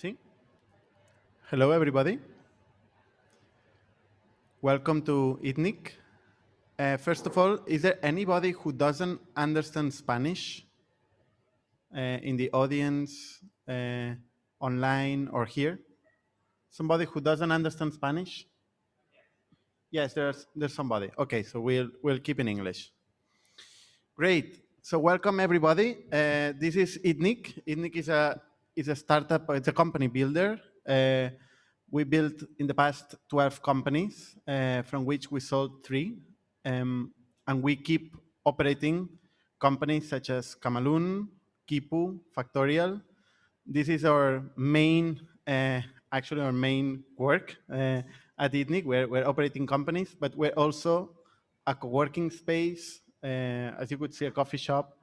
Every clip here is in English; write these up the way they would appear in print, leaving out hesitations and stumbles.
See? Hello, everybody. Welcome to ITNIC. First of all, is there anybody who doesn't understand Spanish in the audience, online, or here? Somebody who doesn't understand Spanish? Yes, there's somebody. Okay, so we'll keep in English. Great. So welcome everybody. This is ITNIC. ITNIC is a startup. It's a company builder. We built in the past 12 companies, from which we sold 3, and we keep operating companies such as Hamelyn, Kipu, Factorial. This is our main, actually our main work at ITNIC. We're operating companies, but we're also a co-working space, as you could see, a coffee shop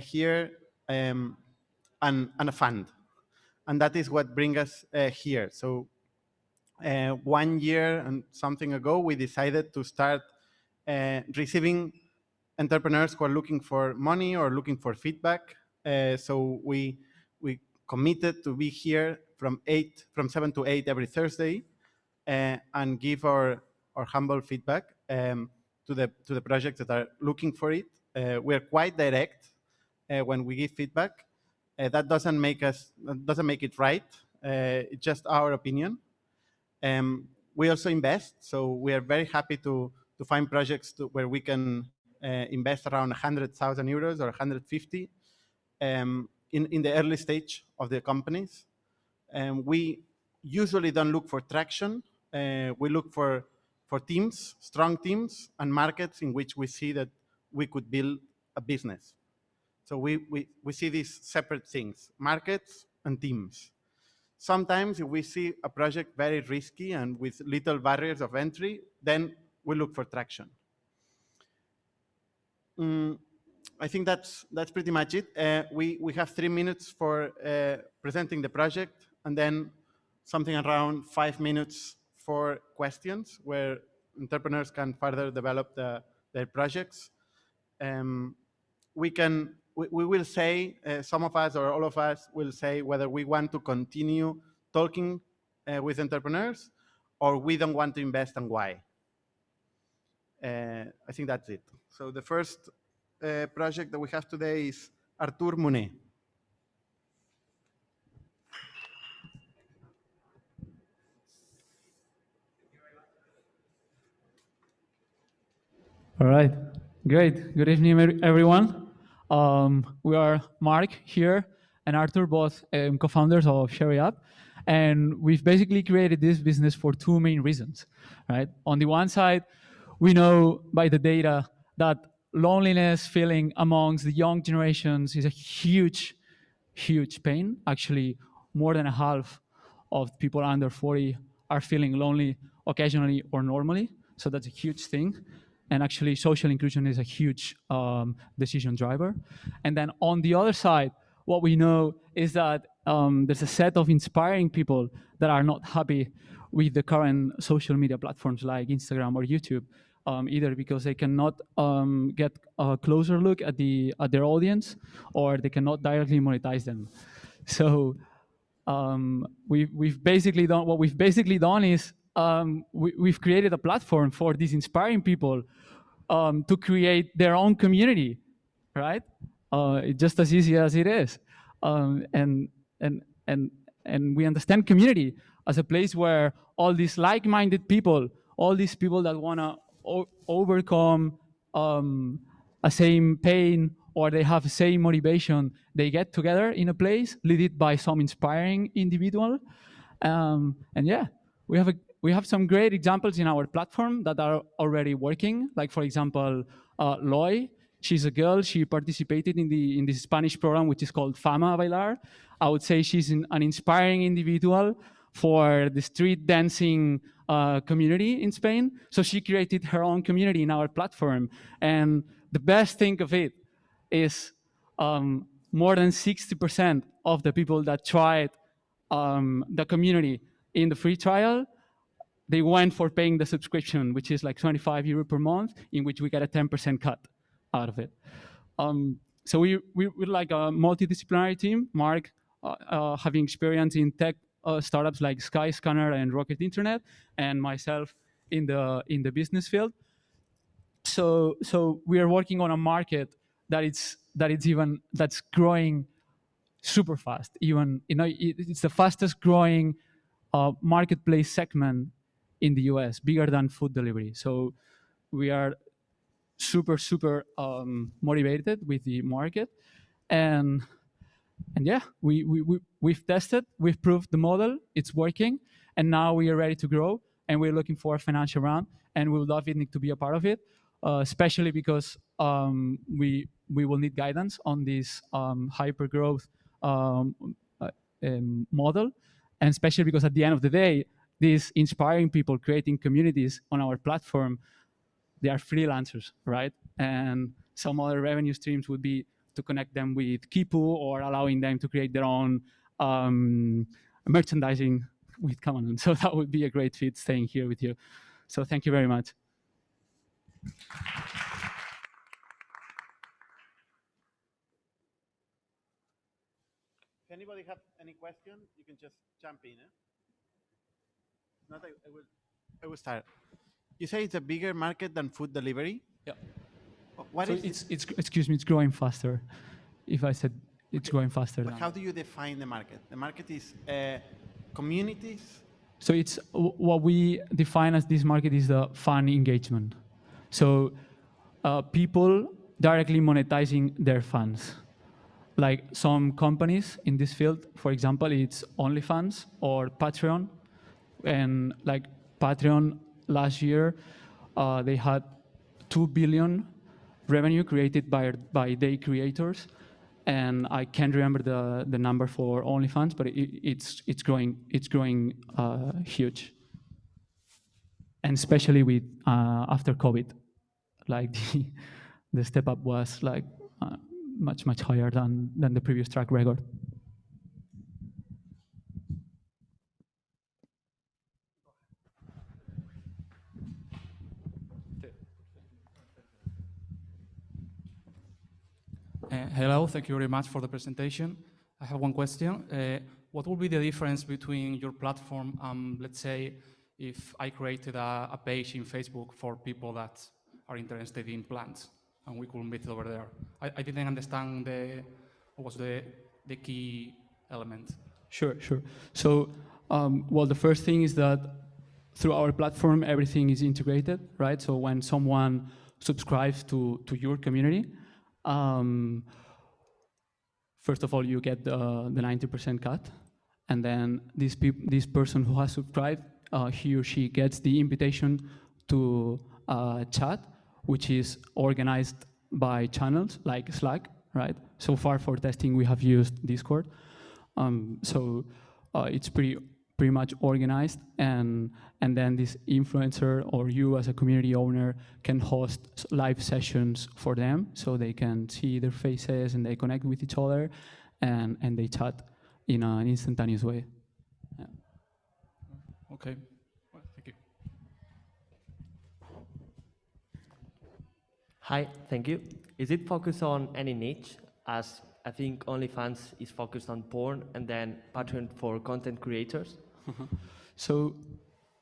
here, and a fund. And that is what brings us here. So 1 year and something ago, we decided to start receiving entrepreneurs who are looking for money or looking for feedback. So we committed to be here from 7 to 8 every Thursday and give our humble feedback to the projects that are looking for it. We're quite direct when we give feedback. That doesn't make it right. It's just our opinion. We also invest, so we are very happy to find projects where we can invest around 100,000 euros or 150 in the early stage of the companies. We usually don't look for traction. We look for teams, strong teams, and markets in which we see that we could build a business. So we see these separate things, markets and teams. Sometimes if we see a project very risky and with little barriers of entry, then we look for traction. I think that's pretty much it. We have 3 minutes for presenting the project, and then something around 5 minutes for questions where entrepreneurs can further develop their projects. We will say, some of us or all of us will say whether we want to continue talking with entrepreneurs or we don't want to invest and why. I think that's it. So the first project that we have today is Artur Munne. All right, great. Good evening, everyone. We are Mark here and Artur, both co-founders of Sharryup, and we've basically created this business for 2 main reasons, right? On the one side, we know by the data that loneliness feeling amongst the young generations is a huge, huge pain. Actually, more than a half of people under 40 are feeling lonely occasionally or normally, so that's a huge thing. And actually, social inclusion is a huge decision driver. And then on the other side, what we know is that there's a set of inspiring people that are not happy with the current social media platforms like Instagram or YouTube, either because they cannot get a closer look at their audience, or they cannot directly monetize them. So we've basically done is we've created a platform for these inspiring people to create their own community, right? It's just as easy as it is. And we understand community as a place where all these like-minded people, all these people that want to overcome a same pain, or they have the same motivation, they get together in a place, led by some inspiring individual. And yeah, we have some great examples in our platform that are already working. Like, for example, Loy, she's a girl. She participated in this Spanish program, which is called Fama Bailar. I would say she's an inspiring individual for the street dancing community in Spain. So she created her own community in our platform. And the best thing of it is more than 60% of the people that tried the community in the free trial, they went for paying the subscription, which is like 25 euro per month, in which we get a 10% cut out of it. So we're like a multidisciplinary team. Mark having experience in tech startups like Skyscanner and Rocket Internet, and myself in the business field. So we are working on a market that's growing super fast. Even it's the fastest growing marketplace segment in the US, bigger than food delivery. So we are super motivated with the market, and yeah, we've tested, we've proved the model, it's working, and now we are ready to grow, and we're looking for a financial round, and we would love Idnik to be a part of it, especially because we will need guidance on this hyper growth model, and especially because at the end of the day, these inspiring people creating communities on our platform, they are freelancers, right? And some other revenue streams would be to connect them with Kipu or allowing them to create their own merchandising with Hamelyn. So that would be a great fit staying here with you. So thank you very much. If anybody have any question, you can just jump in. Not, I will start. You say it's a bigger market than food delivery? Yeah. What so is excuse me, it's growing faster. If I said it's growing faster. But how do you define the market? The market is communities? So it's what we define as this market is the fan engagement. So people directly monetizing their fans. Like some companies in this field, for example, it's OnlyFans or Patreon. And like Patreon last year, they had 2 billion revenue created by their creators. And I can't remember the number for OnlyFans, but it's growing huge. And especially with after COVID, like the step up was like much higher than the previous track record. Hello, thank you very much for the presentation. I have one question. What will be the difference between your platform and, let's say, if I created a page in Facebook for people that are interested in plants, and we could meet over there? I didn't understand what was the key element. Sure. So, well, the first thing is that through our platform, everything is integrated, right? So when someone subscribes to your community, first of all, you get the 90% cut, and then this person who has subscribed, he or she gets the invitation to chat, which is organized by channels like Slack, right? So far for testing, we have used Discord. So it's pretty much organized, and then this influencer or you as a community owner can host live sessions for them, so they can see their faces and they connect with each other, and they chat in an instantaneous way. Yeah. Okay, well, thank you. Hi, thank you. Is it focused on any niche? As I think OnlyFans is focused on porn, and then Patreon for content creators. So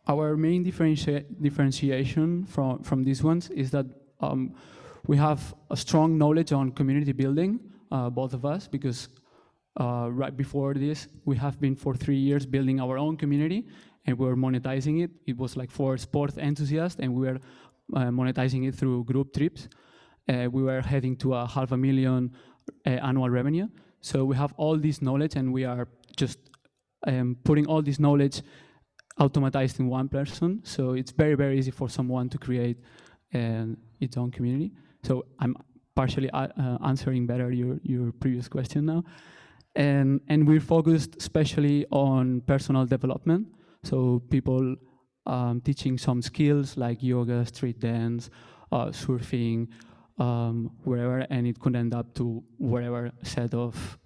our main differentiation from these ones is that we have a strong knowledge on community building, both of us, because right before this, we have been for 3 years building our own community, and we were monetizing it. It was like for sport enthusiasts, and we were monetizing it through group trips. We were heading to 500,000 annual revenue. So we have all this knowledge, and we are just putting all this knowledge automatized in one person. So it's very easy for someone to create its own community. So I'm partially answering better your previous question now. And we're focused especially on personal development. So people teaching some skills like yoga, street dance, surfing, wherever, and it could end up to whatever set of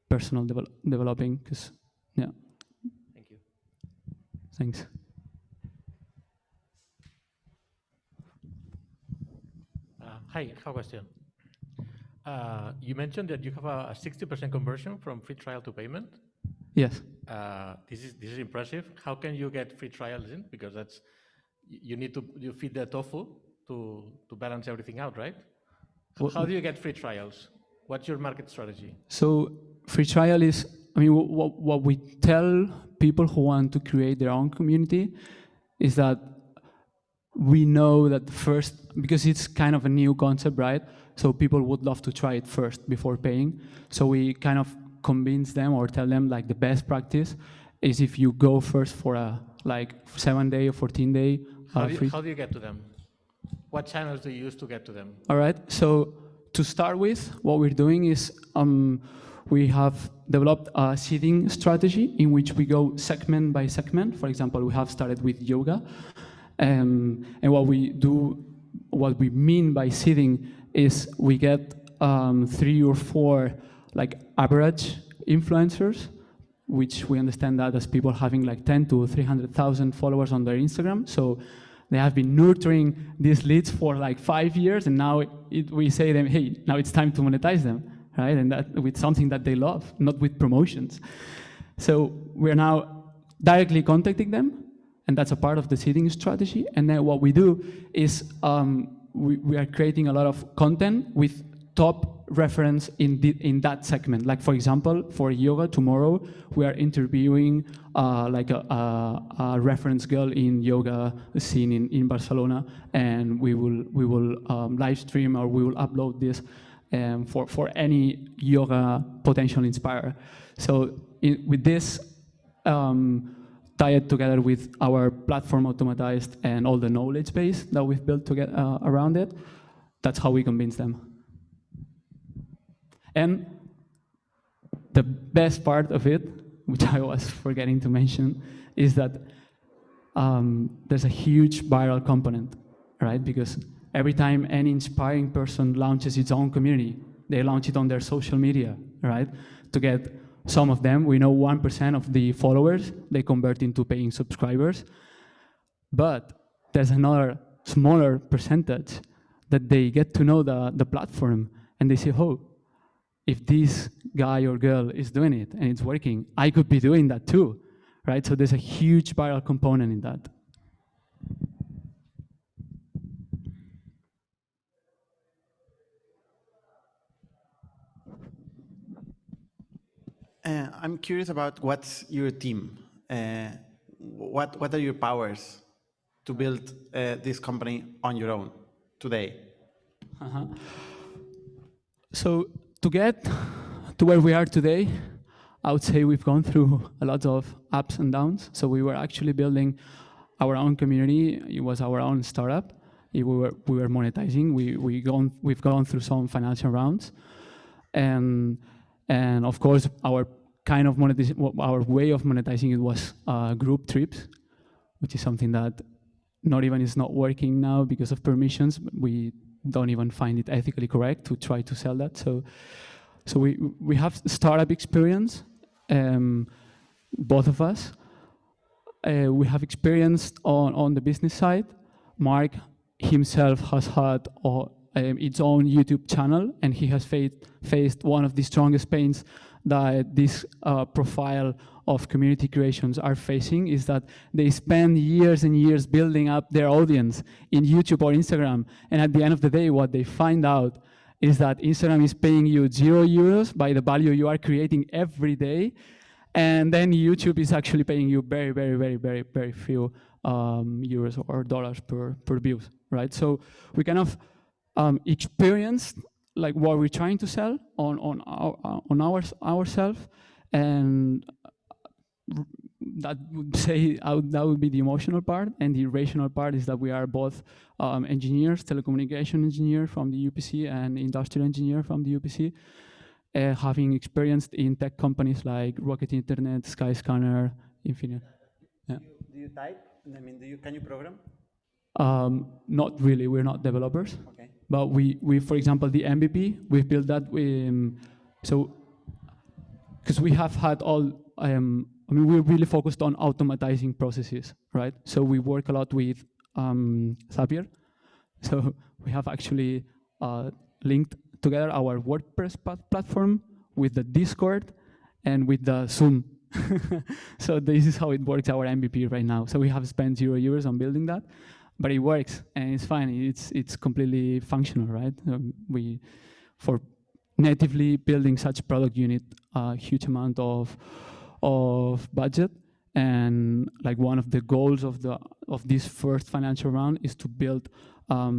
personal developing. Because, yeah. Thank you. Thanks. Hi, I have a question. You mentioned that you have a 60% conversion from free trial to payment. Yes. This is impressive. How can you get free trials in? Because that's you feed the tofu to balance everything out, right? How do you get free trials? What's your market strategy? So free trial is, what we tell people who want to create their own community is that we know that first, because it's kind of a new concept, right? So people would love to try it first before paying. So we kind of convince them or tell them like the best practice is if you go first for a 7-day or 14-day free. How do you get to them? What channels do you use to get to them? All right, so to start with, what we're doing is we have developed a seeding strategy in which we go segment by segment. For example, we have started with yoga. And what we mean by seeding is we get 3 or 4 average influencers, which we understand that as people having 10 to 300,000 followers on their Instagram. So they have been nurturing these leads for 5 years, and now we say to them, hey, now it's time to monetize them, right? And that with something that they love, not with promotions. So we're now directly contacting them, and that's a part of the seeding strategy. And then what we do is we are creating a lot of content with top reference in that segment. Like for example, for yoga tomorrow, we are interviewing a reference girl in yoga scene in Barcelona, and we will live stream or we will upload this for any yoga potential inspirer. So with this, tie it together with our platform automatized and all the knowledge base that we've built to get around it, that's how we convince them. And the best part of it, which I was forgetting to mention, is that there's a huge viral component, right? Because every time any inspiring person launches its own community, they launch it on their social media, right? To get some of them, we know 1% of the followers, they convert into paying subscribers. But there's another smaller percentage that they get to know the platform, and they say, oh, if this guy or girl is doing it and it's working, I could be doing that too, right? So there's a huge viral component in that. I'm curious about what's your team. What are your powers to build this company on your own today? So to get to where we are today, I would say we've gone through a lot of ups and downs. So we were actually building our own community. It was our own startup. We were monetizing. We've gone through some financial rounds, and of course our way of monetizing it was group trips, which is something that is not working now because of permissions. We don't even find it ethically correct to try to sell that. So we have startup experience, both of us. We have experience on the business side. Mark himself has had its own YouTube channel, and he has faced one of the strongest pains that this profile of community creations are facing, is that they spend years and years building up their audience in YouTube or Instagram, and at the end of the day, what they find out is that Instagram is paying you €0 by the value you are creating every day, and then YouTube is actually paying you very, very, very, very, very few euros or dollars per views, right? So we kind of experienced what we're trying to sell on ourselves, and that would be the emotional part, and the rational part is that we are both engineers, telecommunication engineer from the UPC and industrial engineer from the UPC, having experienced in tech companies like Rocket Internet, Skyscanner, Infinite. Yeah. Do you type? I mean, can you program? Not really. We're not developers. Okay. But we, for example, the MVP, we've built that because we have had all. We're really focused on automatizing processes, right? So we work a lot with Zapier. So we have actually linked together our WordPress platform with the Discord and with the Zoom. So this is how it works, our MVP right now. So we have spent €0 on building that, but it works and it's fine. It's completely functional, right? For natively building such product, you need a huge amount of budget. And like one of the goals of this first financial round is to build a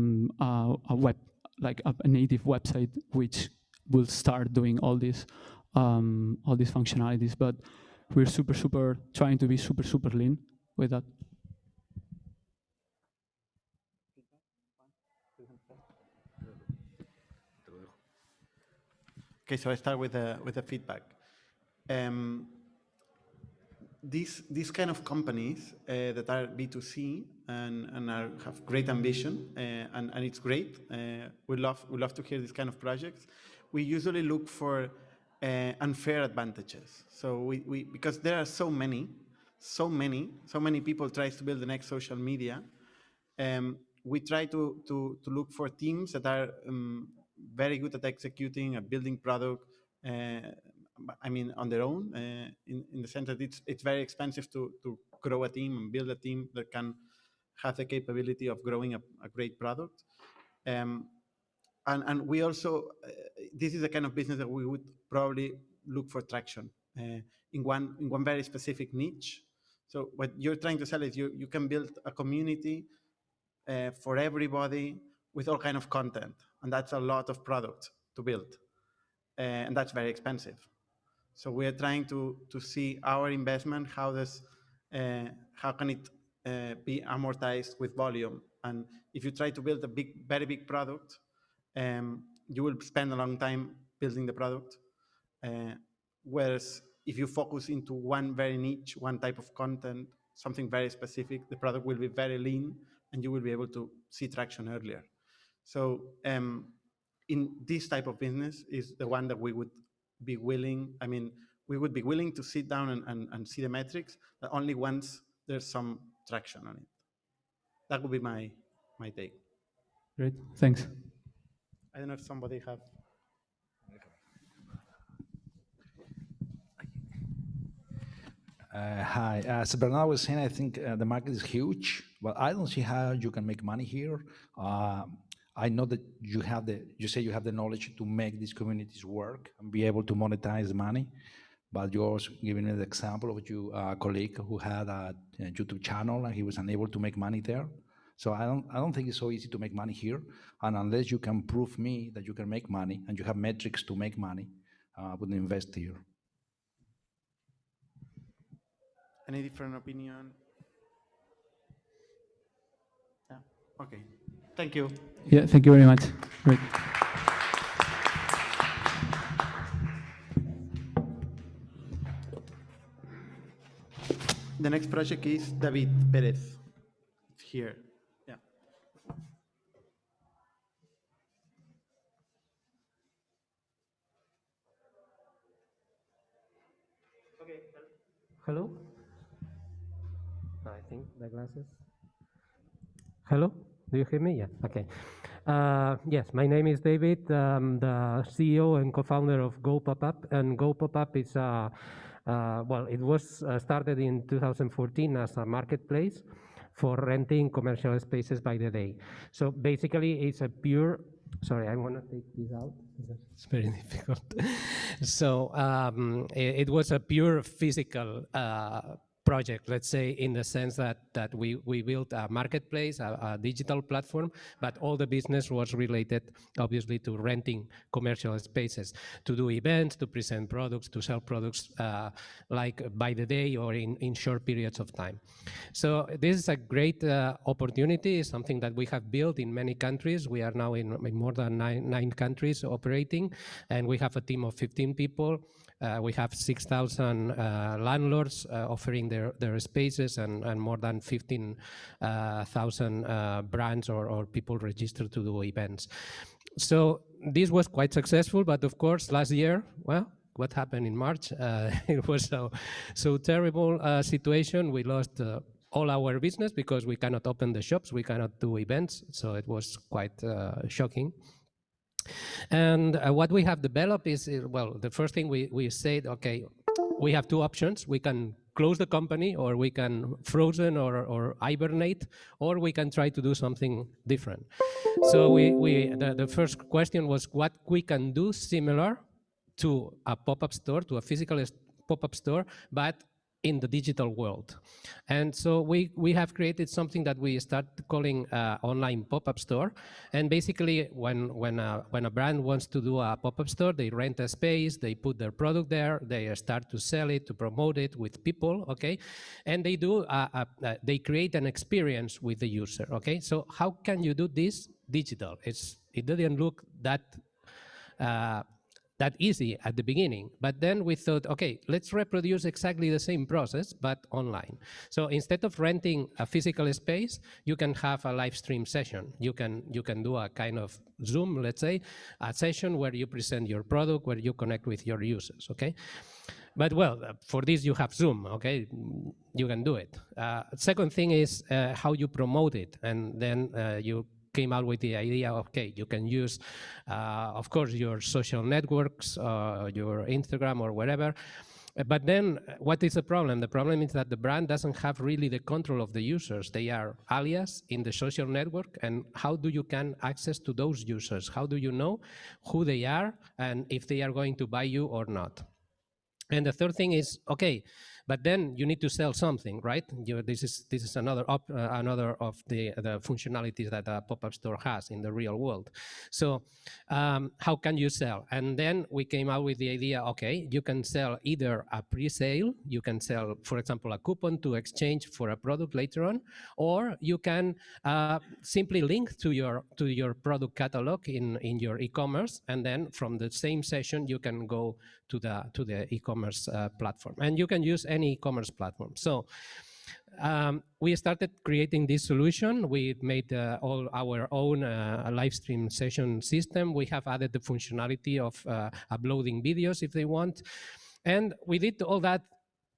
native website which will start doing all these functionalities. But we're super trying to be super lean with that. Okay, so I start with the feedback. These kind of companies that are B2C and have great ambition, and it's great. We love to hear these kind of projects. We usually look for unfair advantages. So we because there are so many people tries to build the next social media. We try to look for teams that are very good at executing, at building product. I mean, on their own, in the sense that it's very expensive to grow a team and build a team that can have the capability of growing a great product. And we also, this is the kind of business that we would probably look for traction in one very specific niche. So what you're trying to sell is you can build a community for everybody with all kind of content, and that's a lot of product to build, and that's very expensive. So we are trying to see our investment, how can it be amortized with volume. And if you try to build a very big product, you will spend a long time building the product. Whereas if you focus into one very niche, one type of content, something very specific, the product will be very lean and you will be able to see traction earlier. So in this type of business is the one that we would be willing, we would be willing to sit down and see the metrics, but only once there's some traction on it. That would be my take. Great, thanks. I don't know if somebody have. Hi, as Bernard was saying, I think the market is huge, but I don't see how you can make money here. I know that you say you have the knowledge to make these communities work and be able to monetize the money, but you're also giving me the example of your colleague who had a YouTube channel and he was unable to make money there. So I don't think it's so easy to make money here, and unless you can prove me that you can make money and you have metrics to make money, I wouldn't invest here. Any different opinion? Yeah. Okay. Thank you. Yeah, thank you very much. Great. The next project is David Perez. It's here. Yeah. Okay. Hello? I think the glasses. Hello? Do you hear me? Yeah, okay. Yes, my name is David. I'm the CEO and co-founder of PopUp, and PopUp is, well, it was started in 2014 as a marketplace for renting commercial spaces by the day. So basically it's a pure, sorry, I want to take this out. It's very difficult. So it was a pure physical project, let's say, in the sense that we built a marketplace, a digital platform, but all the business was related, obviously, to renting commercial spaces, to do events, to present products, to sell products like by the day or in short periods of time. So this is a great opportunity, something that we have built in many countries. We are now in more than nine countries operating, and we have a team of 15 people. We have 6,000 landlords offering their spaces and more than 15,000 brands or people registered to do events. So this was quite successful, but of course last year, well, what happened in March? It was so terrible situation. We lost all our business because we cannot open the shops, we cannot do events, so it was quite shocking. And what we have developed is, well, the first thing we said, okay, we have two options. We can close the company, or we can frozen or hibernate, or we can try to do something different. So the first question was what we can do similar to a pop-up store, to a physical pop-up store, but in the digital world. And so we have created something that we start calling online pop-up store. And basically, when a brand wants to do a pop-up store, they rent a space, they put their product there, they start to sell it, to promote it with people, okay? And they do they create an experience with the user, okay? So how can you do this digital? It didn't look that easy at the beginning. But then we thought, okay, let's reproduce exactly the same process, but online. So instead of renting a physical space, you can have a live stream session. You can do a kind of Zoom, let's say, a session where you present your product, where you connect with your users, okay? But well, for this you have Zoom, okay? You can do it. Second thing is how you promote it. And then you came out with the idea of, okay, you can use, of course, your social networks, your Instagram or whatever. But then what is the problem? The problem is that the brand doesn't have really the control of the users. They are alias in the social network. And how do you can access to those users? How do you know who they are and if they are going to buy you or not? And the third thing is, okay, but then you need to sell something, right? This is another of the functionalities that a pop-up store has in the real world. So how can you sell? And then we came out with the idea, okay, you can sell either a pre-sale, you can sell, for example, a coupon to exchange for a product later on, or you can simply link to your product catalog in your e-commerce, and then from the same session you can go to the e-commerce platform, and you can use any e-commerce platform. So we started creating this solution. We made all our own live stream session system. We have added the functionality of uploading videos if they want, and we did all that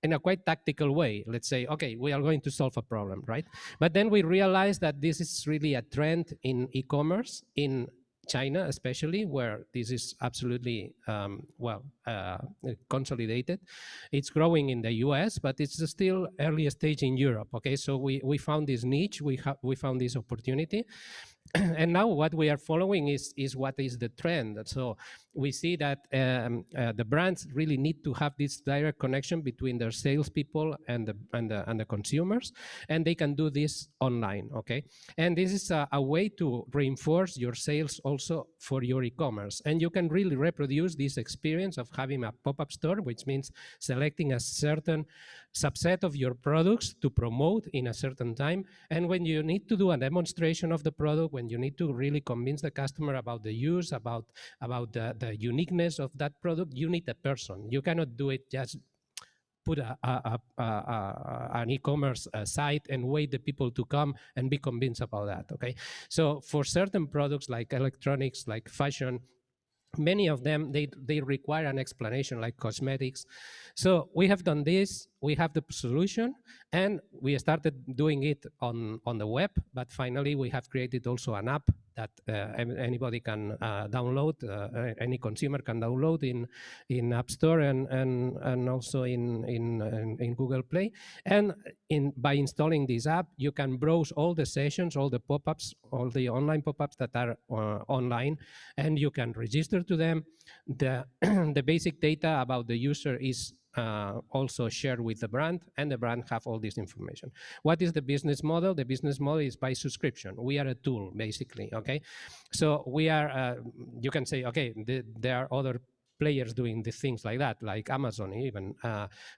in a quite tactical way. Let's say, okay, we are going to solve a problem, right? But then we realized that this is really a trend in e-commerce, in China especially, where this is absolutely consolidated. It's growing in the US, but it's still early stage in Europe, okay? So we found this niche, we found this opportunity. And now what we are following is what is the trend. So we see that the brands really need to have this direct connection between their salespeople and the consumers, and they can do this online, okay? And this is a way to reinforce your sales also for your e-commerce. And you can really reproduce this experience of having a pop-up store, which means selecting a certain subset of your products to promote in a certain time. And when you need to do a demonstration of the product, when you need to really convince the customer about the use, about the uniqueness of that product, you need a person. You cannot do it just put an e-commerce site and wait the people to come and be convinced about that, okay? So for certain products like electronics, like fashion, many of them, they require an explanation, like cosmetics. So we have done this, we have the solution, and we started doing it on the web, but finally we have created also an app that anybody can download, any consumer can download in App Store and also in Google Play. And by installing this app, you can browse all the sessions, all the pop-ups, all the online pop-ups that are online, and you can register to them. The basic data about the user is also shared with the brand, and the brand have all this information. What is the business model? The business model is by subscription. We are a tool, basically, okay? So we are, you can say, okay, there are other players doing the things like that, like Amazon even,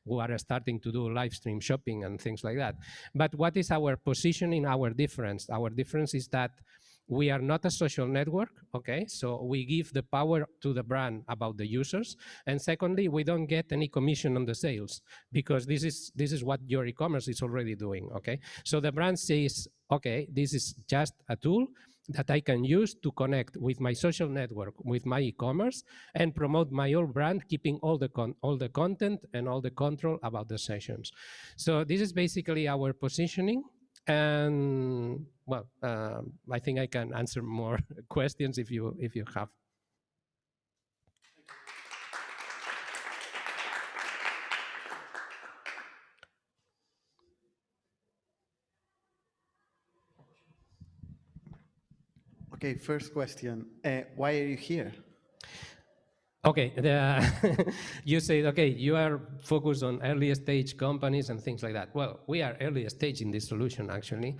who are starting to do live stream shopping and things like that. But what is our positioning, our difference? Our difference is that we are not a social network, okay? So we give the power to the brand about the users. And secondly, we don't get any commission on the sales, because this is what your e-commerce is already doing, okay? So the brand says, okay, this is just a tool that I can use to connect with my social network, with my e-commerce, and promote my own brand, keeping all the content and all the control about the sessions. So this is basically our positioning. And well, I think I can answer more questions if you have. Okay, first question. Why are you here? Okay, you said, okay, you are focused on early stage companies and things like that. Well, we are early stage in this solution, actually.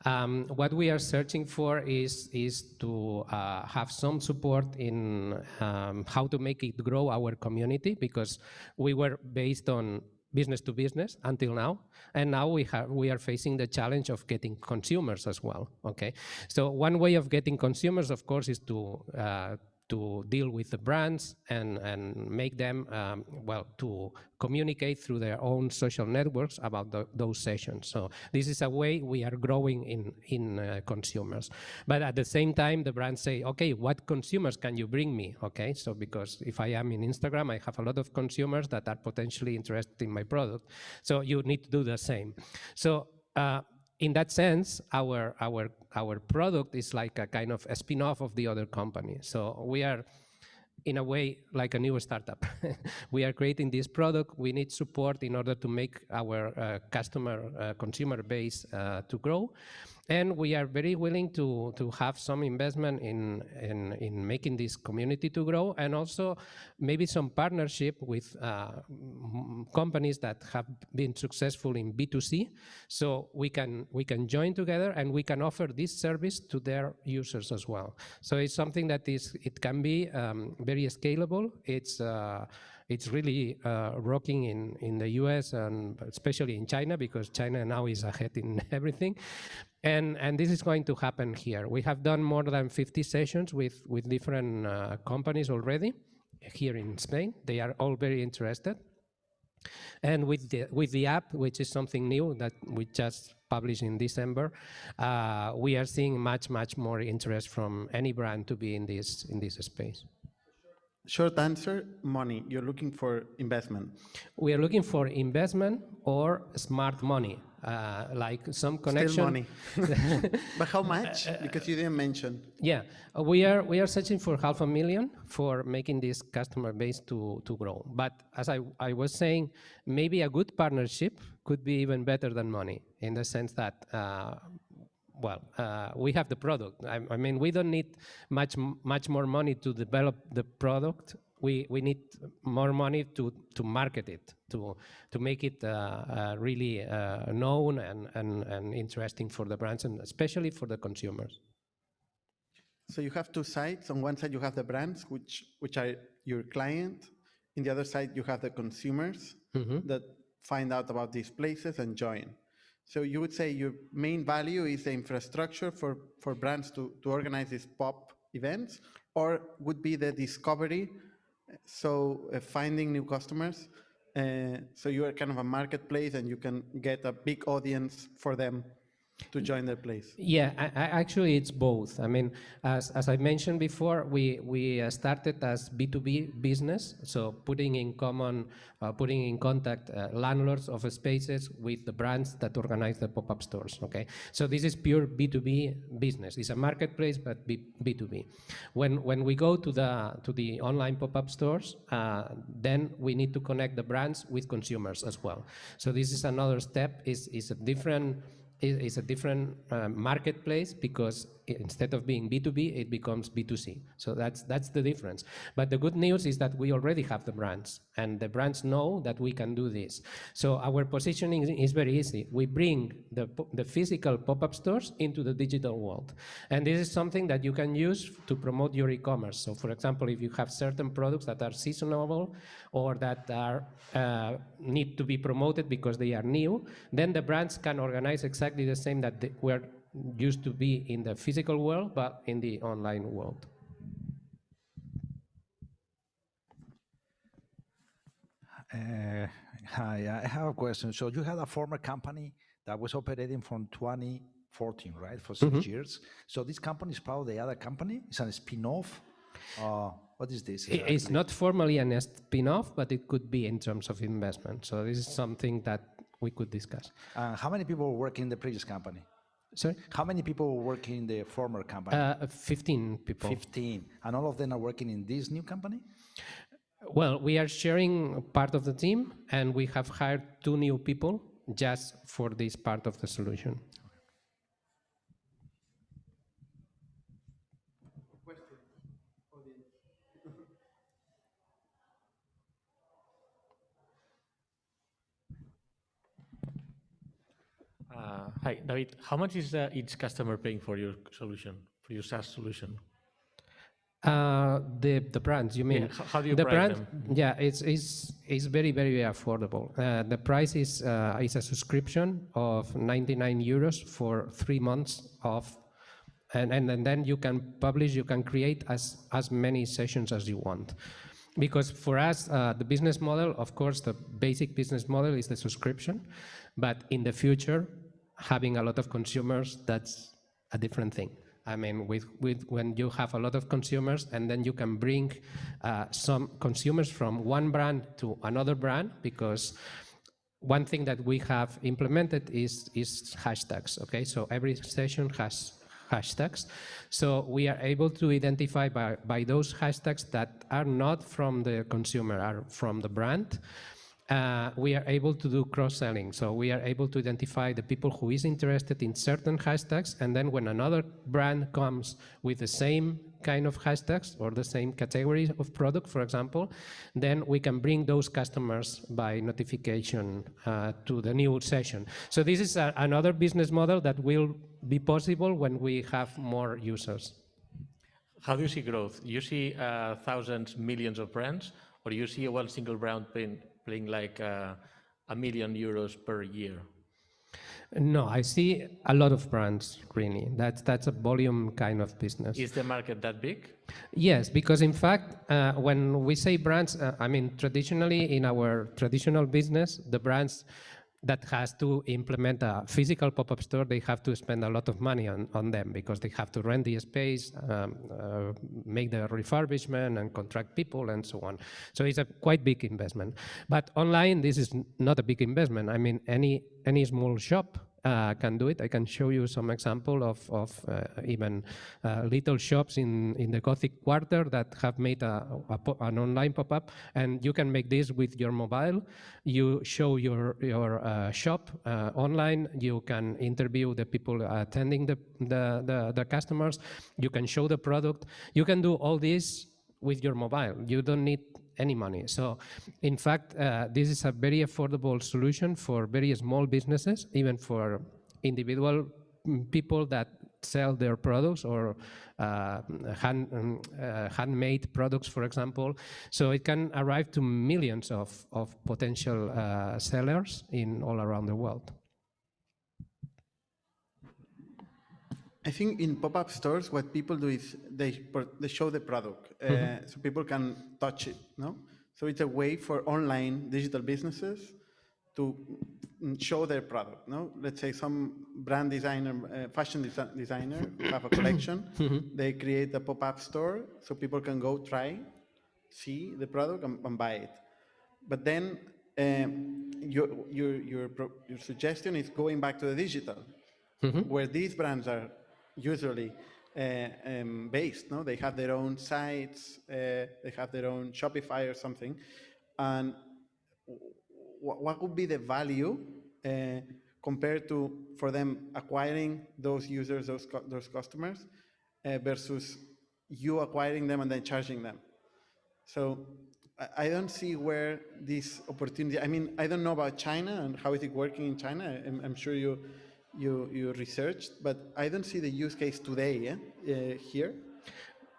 What we are searching for is to have some support in how to make it grow our community, because we were based on business to business until now, and now we are facing the challenge of getting consumers as well. Okay, so one way of getting consumers, of course, is to deal with the brands and make them, well, to communicate through their own social networks about those sessions. So this is a way we are growing in consumers. But at the same time, the brands say, okay, what consumers can you bring me? Okay, so because if I am in Instagram, I have a lot of consumers that are potentially interested in my product. So you need to do the same. So in that sense, our product is like a kind of a spin-off of the other company. So we are, in a way, like a new startup. We are creating this product. We need support in order to make our consumer base to grow. And we are very willing to have some investment in making this community to grow, and also maybe some partnership with companies that have been successful in B2C. So we can join together and we can offer this service to their users as well. So it's something that it can be very scalable. It's really rocking in the US and especially in China, because China now is ahead in everything. And this is going to happen here. We have done more than 50 sessions with different companies already here in Spain. They are all very interested. And with the app, which is something new that we just published in December, we are seeing much more interest from any brand to be in this space. Short answer, money. You're looking for investment. We are looking for investment or smart money, like some connection. Still money. But how much? Because you didn't mention. Yeah, we are searching for 500,000 for making this customer base to grow. But as I was saying, maybe a good partnership could be even better than money, in the sense that we have the product. I mean, we don't need much more money to develop the product. We need more money to market it, to make it really known and interesting for the brands, and especially for the consumers. So you have two sides. On one side, you have the brands, which are your client. In the other side, you have the consumers that find out about these places and join. So you would say your main value is the infrastructure for brands to organize these pop events, or would be the discovery, so finding new customers. So you are kind of a marketplace and you can get a big audience for them to join their place. Yeah, actually it's both. I mean, as I mentioned before, we started as B2B business, so putting in contact landlords of spaces with the brands that organize the pop-up stores. Okay, so this is pure B2B business. It's a marketplace, but B2B. When we go to the online pop-up stores, then we need to connect the brands with consumers as well. So this is another step. It's a different marketplace, because instead of being B2B, it becomes B2C. So that's the difference. But the good news is that we already have the brands, and the brands know that we can do this. So our positioning is very easy. We bring the physical pop-up stores into the digital world. And this is something that you can use to promote your e-commerce. So for example, if you have certain products that are seasonal or that are need to be promoted because they are new, then the brands can organize exactly the same that we're used to be in the physical world, but in the online world. Hi, I have a question. So you had a former company that was operating from 2014, right, for 6 years. So this company is part of the other company? It's a spin-off? What is this exactly? It's not formally a spin-off, but it could be in terms of investment. So this is something that we could discuss. How many people were working in the previous company? Sorry? How many people were working in the former company? 15 people. 15. And all of them are working in this new company? Well, we are sharing part of the team, and we have hired 2 new people just for this part of the solution. Hi, David. How much is each customer paying for your solution, for your SaaS solution? The brands, you mean? How do you the price brand? them? Yeah, it's very affordable. The price is a subscription of 99 euros for 3 months of, and then you can publish, you can create as many sessions as you want. Because for us, the business model, of course, the basic business model is the subscription, but in the future, having a lot of consumers, that's a different thing. I mean, with when you have a lot of consumers, and then you can bring some consumers from one brand to another brand, because one thing that we have implemented is hashtags. Okay, so every session has hashtags. So we are able to identify by those hashtags that are not from the consumer, are from the brand. We are able to do cross-selling. So we are able to identify the people who is interested in certain hashtags, and then when another brand comes with the same kind of hashtags or the same category of product, for example, then we can bring those customers by notification to the new session. So this is another business model that will be possible when we have more users. How do you see growth? You see thousands, millions of brands, or do you see one single brand playing like €1 million per year? No, I see a lot of brands, really. That's a volume kind of business. Is the market that big? Yes, because in fact, when we say brands, I mean, traditionally in our traditional business, the brands that has to implement a physical pop-up store, they have to spend a lot of money on them, because they have to rent the space, make the refurbishment and contract people and so on. So it's a quite big investment. But online, this is not a big investment. I mean, any small shop can do it. I can show you some example of even little shops in the Gothic quarter that have made an online pop-up, and you can make this with your mobile. You show your shop online. You can interview the people attending the customers. You can show the product. You can do all this with your mobile. You don't need any money. So in fact, this is a very affordable solution for very small businesses, even for individual people that sell their products or handmade products, for example. So it can arrive to millions of potential sellers in all around the world. I think in pop-up stores, what people do is they show the product, so people can touch it. No, so it's a way for online digital businesses to show their product. No, let's say some brand designer, fashion designer have a collection. They create a pop-up store so people can go try, see the product and buy it. But then your suggestion is going back to the digital, where these brands are usually based. No, they have their own sites, they have their own Shopify or something. And what would be the value compared to for them acquiring those users, those customers, versus you acquiring them and then charging them? So I don't see where this opportunity. I mean, I don't know about China and how is it working in China. I'm sure you researched, but I don't see the use case today here.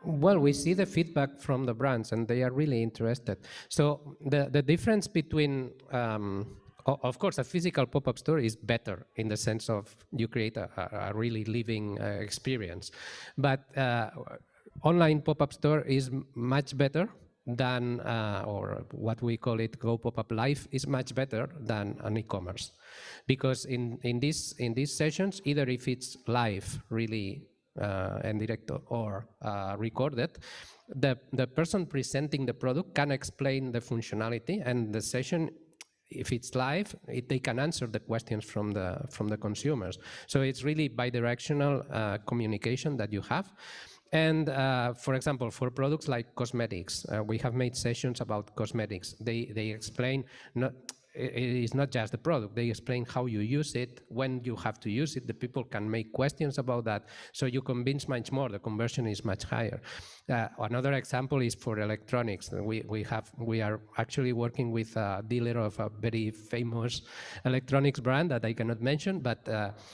Well, we see the feedback from the brands, and they are really interested. So the difference between, of course, a physical pop-up store is better in the sense of you create a really living experience. But online pop-up store is much better than, or what we call it, Go Pop-Up Live, is much better than an e-commerce. Because in these sessions, either if it's live, really en directo, or recorded, the person presenting the product can explain the functionality, and the session, if it's live, they can answer the questions from the consumers. So it's really bi-directional communication that you have. And for example, for products like cosmetics, we have made sessions about cosmetics. They explain, it is not just the product. They explain how you use it, when you have to use it. The people can make questions about that. So you convince much more. The conversion is much higher. Another example is for electronics. We are actually working with a dealer of a very famous electronics brand that I cannot mention. But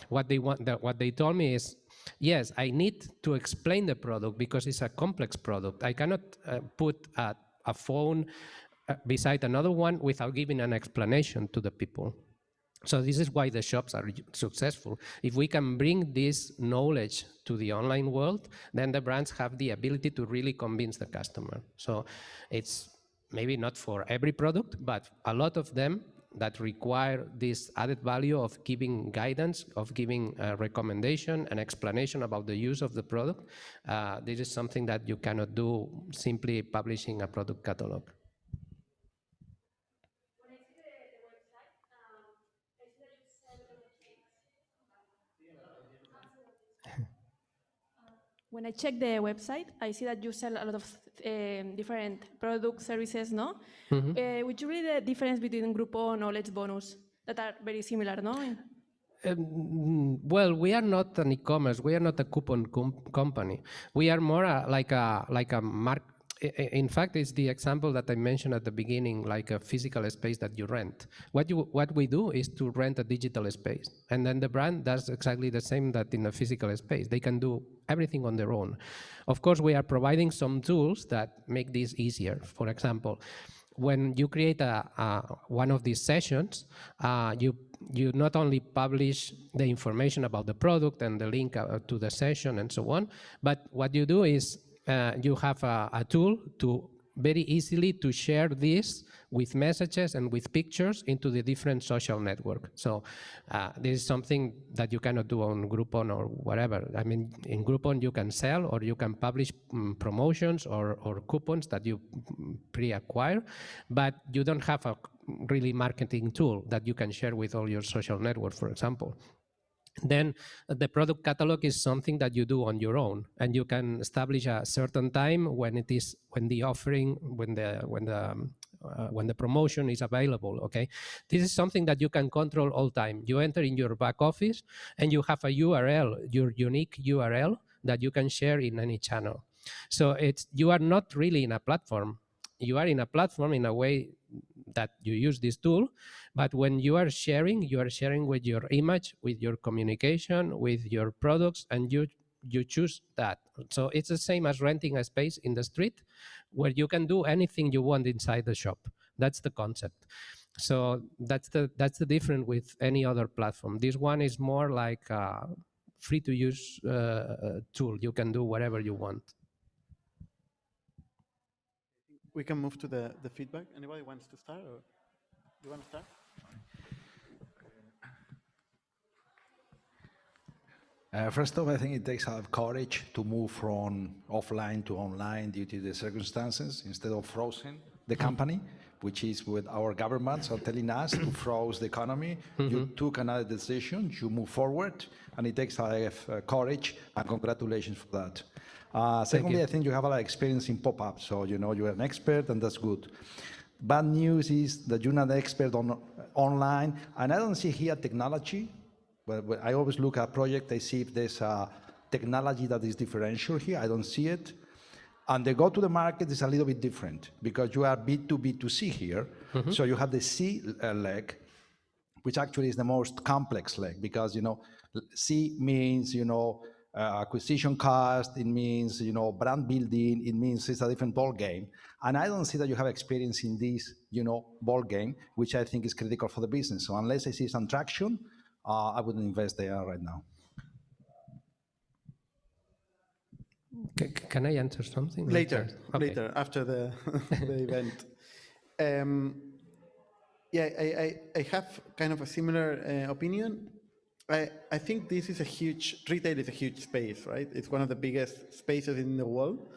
what they told me is, yes, I need to explain the product because it's a complex product. I cannot put a phone beside another one without giving an explanation to the people. So this is why the shops are successful. If we can bring this knowledge to the online world, then the brands have the ability to really convince the customer. So it's maybe not for every product, but a lot of them that require this added value of giving guidance, of giving a recommendation, an explanation about the use of the product. This is something that you cannot do simply publishing a product catalog. When I check the website, I see that you sell a lot of different products, services, no? Would you read the difference between Groupon or Let's Bonus that are very similar, no? Well, we are not an e-commerce. We are not a coupon company. We are more like a mark. In fact, it's the example that I mentioned at the beginning, like a physical space that you rent. What we do is to rent a digital space, and then the brand does exactly the same that in a physical space. They can do everything on their own. Of course, we are providing some tools that make this easier. For example, when you create one of these sessions, you not only publish the information about the product and the link to the session and so on, but what you do is you have a tool to very easily to share this with messages and with pictures into the different social network. So this is something that you cannot do on Groupon or whatever. I mean, in Groupon you can sell or you can publish promotions or coupons that you pre-acquire, but you don't have a really marketing tool that you can share with all your social network, for example. Then the product catalog is something that you do on your own, and you can establish a certain time when the promotion is available. Okay, this is something that you can control all time. You enter in your back office, and you have a URL, your unique URL that you can share in any channel. So you are not really in a platform. You are in a platform in a way that you use this tool, but when you are sharing with your image, with your communication, with your products, and you choose that. So it's the same as renting a space in the street where you can do anything you want inside the shop. That's the concept. So that's the difference with any other platform. This one is more like a free to use tool. You can do whatever you want. We can move to the feedback. Anybody wants to start, or you want to start? First off, I think it takes a lot of courage to move from offline to online due to the circumstances, instead of frozen the company, which is what our governments are telling us to froze the economy. You took another decision, you move forward, and it takes a lot of courage, and congratulations for that. Secondly, I think you have a lot of experience in PopUp, so you know you're an expert, and that's good. Bad news is that you're not an expert on online, and I don't see here technology. But I always look at a project, I see if there's a technology that is differential here. I don't see it. And the go to the market is a little bit different because you are B2B2C here. So you have the C leg, which actually is the most complex leg because, you know, C means, you know, acquisition cost, it means, you know, brand building, it means it's a different ball game. And I don't see that you have experience in this, you know, ball game, which I think is critical for the business. So unless I see some traction, I wouldn't invest there right now. Can I answer something? Later, Okay. later, after the event. Yeah, I have kind of a similar opinion. I think this is retail is a huge space, right? It's one of the biggest spaces in the world.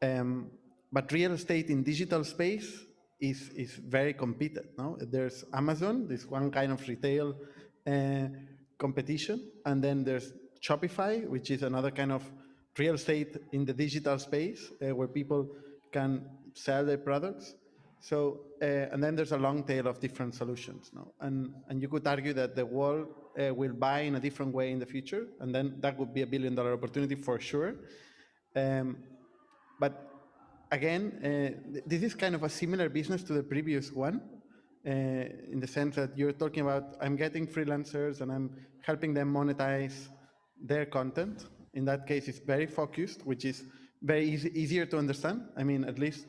But real estate in digital space is very competed, no? There's Amazon, this one kind of retail competition, and then there's Shopify, which is another kind of real estate in the digital space where people can sell their products. So, and then there's a long tail of different solutions. No? And you could argue that the world will buy in a different way in the future, and then that would be $1 billion opportunity for sure. But again, this is kind of a similar business to the previous one, in the sense that you're talking about, I'm getting freelancers and I'm helping them monetize their content. In that case, it's very focused, which is very easier to understand. I mean, at least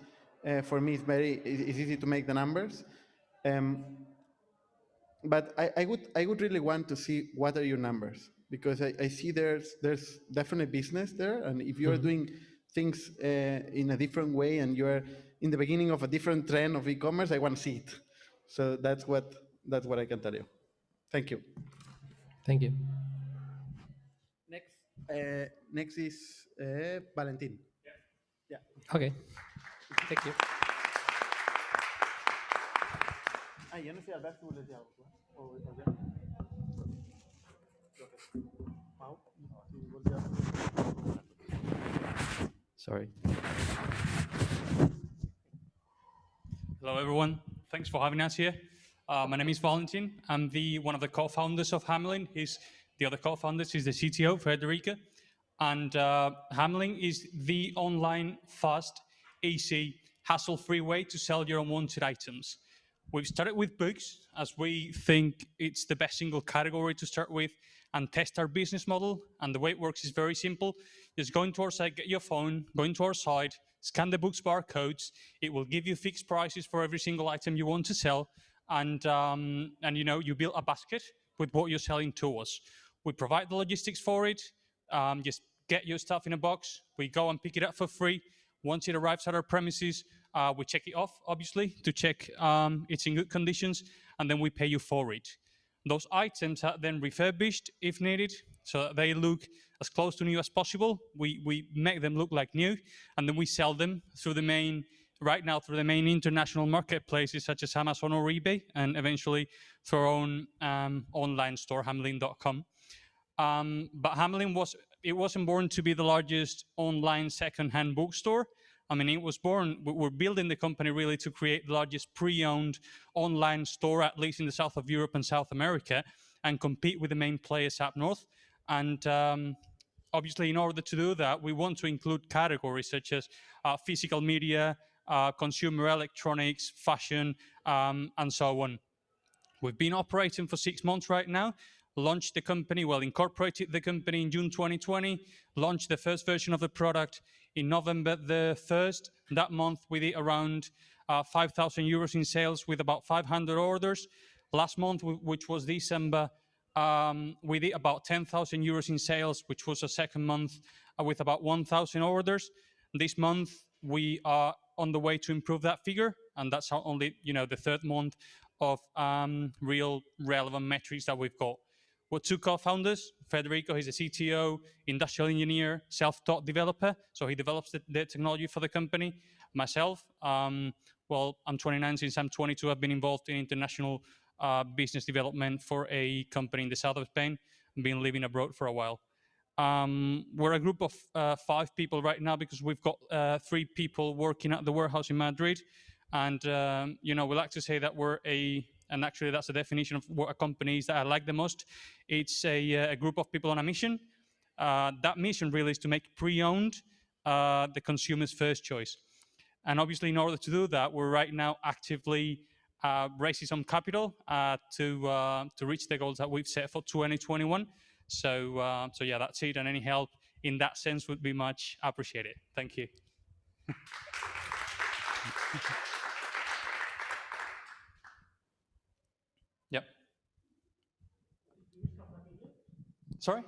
for me, it's easy to make the numbers. But I would really want to see what are your numbers, because I see there's definitely business there, and if you're doing things in a different way and you're in the beginning of a different trend of e-commerce, I want to see it. So that's what I can tell you. Thank you. Thank you. Next is Valentín. Yeah. Okay. Thank you. Yo no sé hablar, tú les digo. Sorry. Hello, everyone. Thanks for having us here. My name is Valentín. I'm one of the co-founders of Hamelyn. The other co-founders is the CTO, Federica. And Hamelyn is the online, fast, easy, hassle-free way to sell your unwanted items. We've started with books, as we think it's the best single category to start with and test our business model. And the way it works is very simple. Just go into our site, get your phone, go into our site, scan the book's barcodes. It will give you fixed prices for every single item you want to sell. And you know, you build a basket with what you're selling to us. We provide the logistics for it. Just get your stuff in a box. We go and pick it up for free. Once it arrives at our premises, we check it off, obviously, to check it's in good conditions, and then we pay you for it. Those items are then refurbished if needed, so that they look as close to new as possible. We make them look like new, and then we sell them through the main international marketplaces such as Amazon or eBay, and eventually through our own online store, Hamelyn.com. But Hamelyn wasn't born to be the largest online second-hand bookstore. I mean, we're building the company really to create the largest pre-owned online store, at least in the south of Europe and South America, and compete with the main players up north. And obviously, in order to do that, we want to include categories such as physical media, consumer electronics, fashion, and so on. We've been operating for 6 months right now. Incorporated the company in June 2020, launched the first version of the product in November the 1st. That month, we did around 5,000 euros in sales with about 500 orders. Last month, which was December, we did about 10,000 euros in sales, which was a second month with about 1,000 orders. This month, we are on the way to improve that figure, and that's only the third month of real relevant metrics that we've got. We're two co-founders. Federico, he's a CTO, industrial engineer, self-taught developer. So he develops the technology for the company. Myself, well, I'm 29. Since I'm 22, I've been involved in international business development for a company in the south of Spain. I've been living abroad for a while. We're a group of 5 people right now because we've got 3 people working at the warehouse in Madrid. And, we like to say that and actually that's the definition of what a company is that I like the most. It's a group of people on a mission. That mission really is to make pre-owned the consumer's first choice. And obviously, in order to do that, we're right now actively raising some capital to reach the goals that we've set for 2021. So yeah, that's it. And any help in that sense would be much appreciated. Thank you. Yep. Sorry?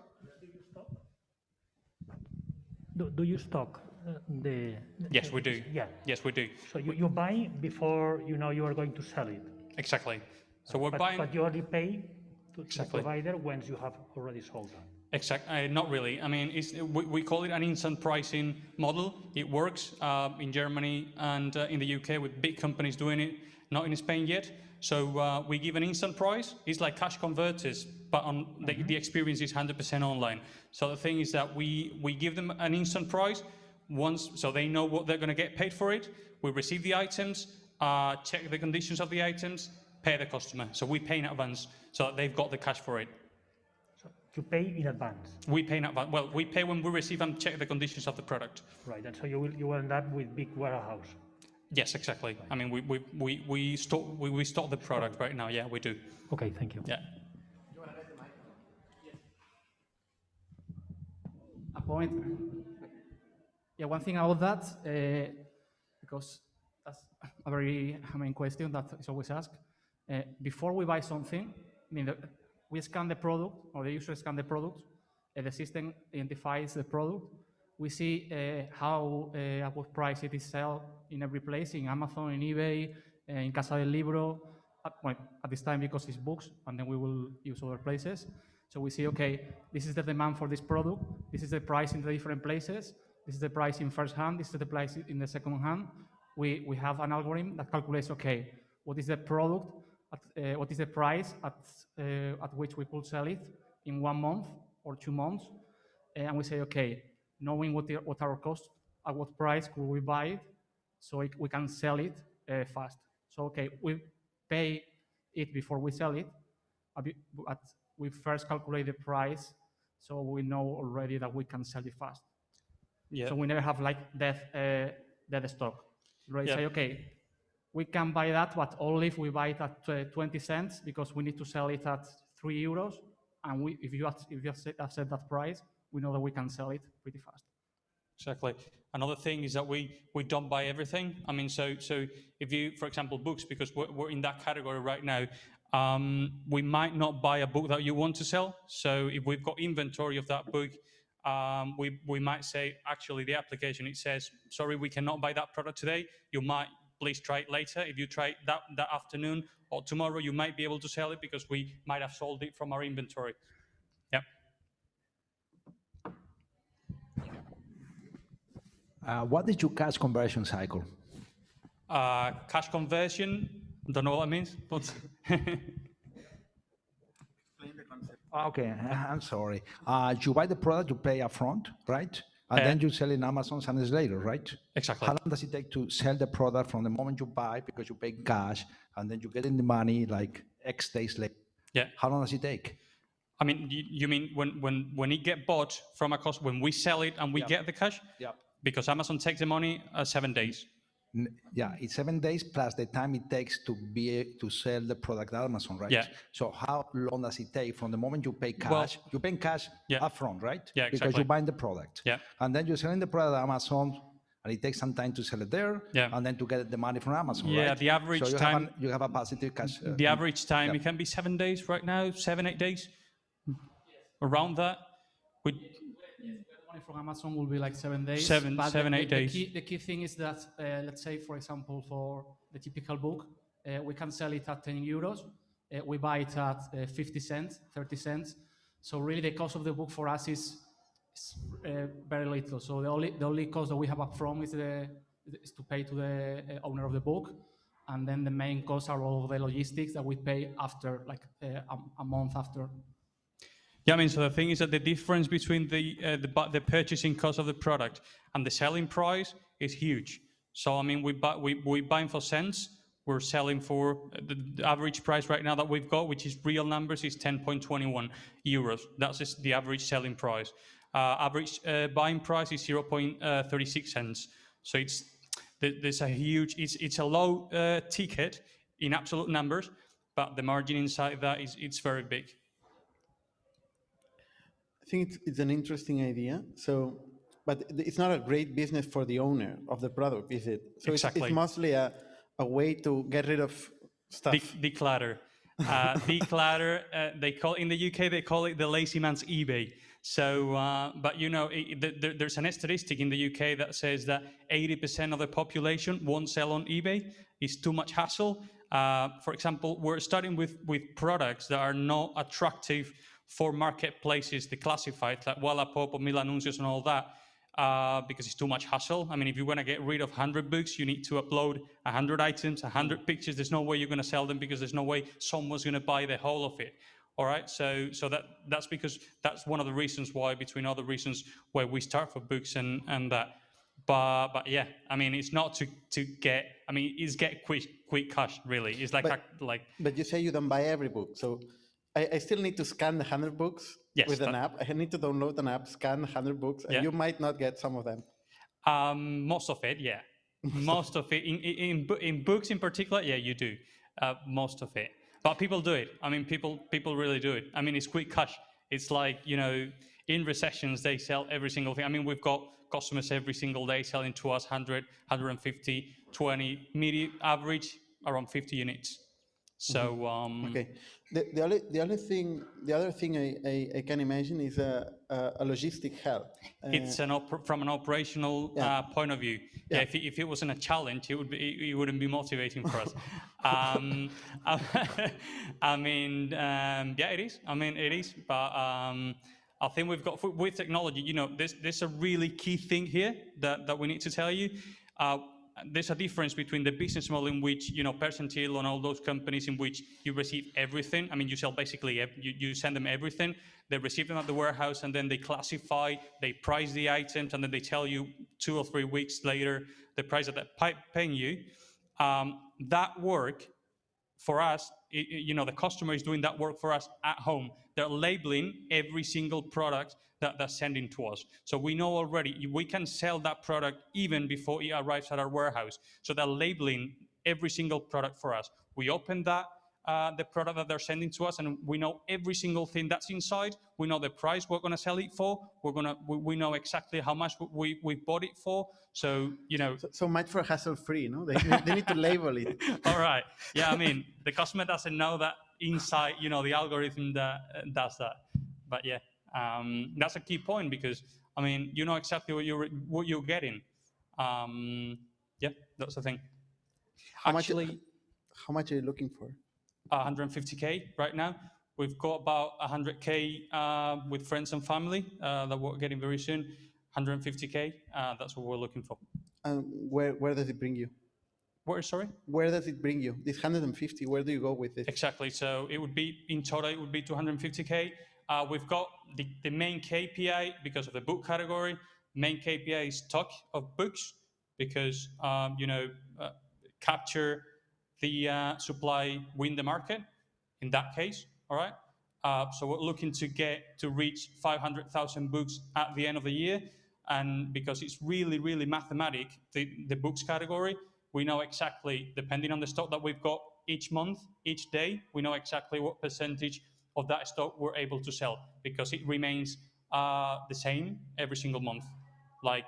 Do you stock the? Yes, we do. Yeah. Yes, we do. So you buy before you know you are going to sell it. Exactly. So we're buying. But you only pay to Exactly. the provider once you have already sold them. Exactly. Not really. I mean, we call it an instant pricing model. It works in Germany and in the UK with big companies doing it. Not in Spain yet. So we give an instant price. It's like cash converters, but the experience is 100% online. So the thing is that we give them an instant price once, so they know what they're going to get paid for it. We receive the items. check the conditions of the items, pay the customer. So we pay in advance so that they've got the cash for it. So you pay in advance. We pay in advance. Well, we pay when we receive and check the conditions of the product. Right, and so you will end up with big warehouse. Yes, exactly. I mean, we stock the product right now. Yeah, we do. Okay, thank you. Yeah. A point. Yeah, one thing about that, because that's a very main question that is always asked. Before we buy something, I mean, we scan the product, or the user scan the product, the system identifies the product. We see at what price it is sold in every place, in Amazon, in eBay, in Casa del Libro, at this time because it's books, and then we will use other places. So we see, okay, this is the demand for this product, this is the price in the different places, this is the price in first hand, this is the price in the second hand. We have an algorithm that calculates, okay, what is the product, what is the price at which we could sell it in 1 month or 2 months, and we say, okay, knowing what our cost, at what price could we buy it, so we can sell it fast. So, okay, we pay it before we sell it, but we first calculate the price, so we know already that we can sell it fast. Yeah. So we never have like dead stock. We already say, okay, we can buy that, but only if we buy it at 20 cents because we need to sell it at €3. And if you have set that price, we know that we can sell it pretty fast. Exactly. Another thing is that we don't buy everything. I mean, so if you, for example, books, because we're in that category right now, we might not buy a book that you want to sell. So if we've got inventory of that book, we might say, actually, the application, it says, sorry, we cannot buy that product today. You might please try it later. If you try it that afternoon or tomorrow, you might be able to sell it because we might have sold it from our inventory. Yeah. What is your cash conversion cycle? Cash conversion, don't know what that means, but Okay, I'm sorry. You buy the product, you pay upfront, right? And then you sell in Amazon some days later, right? Exactly. How long does it take to sell the product from the moment you buy, because you pay cash, and then you get in the money like X days later? Yeah. How long does it take? I mean, you mean when it get bought from a cost, when we sell it and we get the cash? Yeah. Because Amazon takes the money 7 days. Yeah, it's 7 days plus the time it takes to sell the product at Amazon, right? Yeah. So how long does it take from the moment you pay cash? You pay cash upfront, right? Yeah, exactly. Because you're buying the product. Yeah. And then you're selling the product at Amazon, and it takes some time to sell it there, and then to get the money from Amazon, right? Yeah, the average so time. You have a positive cash. The average time, it can be 7 days right now, 7-8 days, around that. Money from Amazon will be like 7 days. 7-8 days. The key thing is that, let's say, for example, for the typical book, we can sell it at €10. We buy it at 50 cents, 30 cents. So really the cost of the book for us is very little. So the only cost that we have up front is to pay to the owner of the book. And then the main costs are all of the logistics that we pay after, like a month after. Yeah, I mean, so the thing is that the difference between the purchasing cost of the product and the selling price is huge. So, I mean, we buying for cents. We're selling for the average price right now that we've got, which is real numbers, is €10.21. That's just the average selling price. Average buying price is 0.36 cents. So there's a huge, it's a low ticket in absolute numbers, but the margin inside that it's very big. I think it's an interesting idea. So, but it's not a great business for the owner of the product, is it? So exactly. It's mostly a way to get rid of stuff. Declutter. Declutter. They call in the UK. They call it the lazy man's eBay. So, but you know, there's an statistic in the UK that says that 80% of the population won't sell on eBay. It's too much hassle. For example, we're starting with products that are not attractive for marketplaces, the classified, like Wallapop or Mil Anuncios and all that, because it's too much hassle. I mean, if you want to get rid of 100 books, you need to upload 100 items, 100 pictures. There's no way you're going to sell them because there's no way someone's going to buy the whole of it. All right, so that's because that's one of the reasons why, between other reasons, why we start for books and that. But yeah, I mean, it's not to get. I mean, it's get quick cash. Really, it's like But you say you don't buy every book, so I still need to scan the 100 books with an app. I need to download an app, scan 100 books, and you might not get some of them. Most of it, yeah. Most of it in books in particular, yeah, you do. Most of it, but people do it. I mean, people really do it. I mean, it's quick cash. It's like, you know, in recessions they sell every single thing. I mean, we've got customers every single day selling to us 100, 150, 20, median average around 50 units. So okay, the other thing I can imagine is a logistic help. It's from an operational point of view. Yeah, if it wasn't a challenge, it wouldn't be motivating for us. I mean, yeah, it is. I mean, it is. But I think we've got with technology. You know, there's a really key thing here that we need to tell you. There's a difference between the business model in which, you know, Percentile and all those companies in which you receive everything. I mean, you sell basically, you send them everything. They receive them at the warehouse, and then they classify, they price the items, and then they tell you 2 or 3 weeks later the price that they're paying you. That work for us, you know, the customer is doing that work for us at home. They're labeling every single product that they're sending to us. So we know already we can sell that product even before it arrives at our warehouse. So they're labeling every single product for us. We open that, the product that they're sending to us, and we know every single thing that's inside. We know the price we're going to sell it for. We know exactly how much we bought it for. So, you know. So much for hassle-free, no? They need to label it. All right. Yeah, I mean, the customer doesn't know that inside, you know, the algorithm that does that. But yeah, that's a key point, because, I mean, you know exactly what you're getting. Yeah, that's the thing. How much are you looking for? 150K right now. We've got about 100K with friends and family that we're getting very soon. 150K, that's what we're looking for. Where does it bring you? Where, sorry? Where does it bring you? This 150, where do you go with it? Exactly, so it would be, in total, it would be 250K. We've got the main KPI, because of the book category, main KPI is stock of books, because, you know, capture the supply, win the market, in that case, all right? So we're looking to reach 500,000 books at the end of the year, and because it's really, really mathematic, the books category, we know exactly, depending on the stock that we've got each month, each day, we know exactly what percentage of that stock we're able to sell, because it remains the same every single month. Like,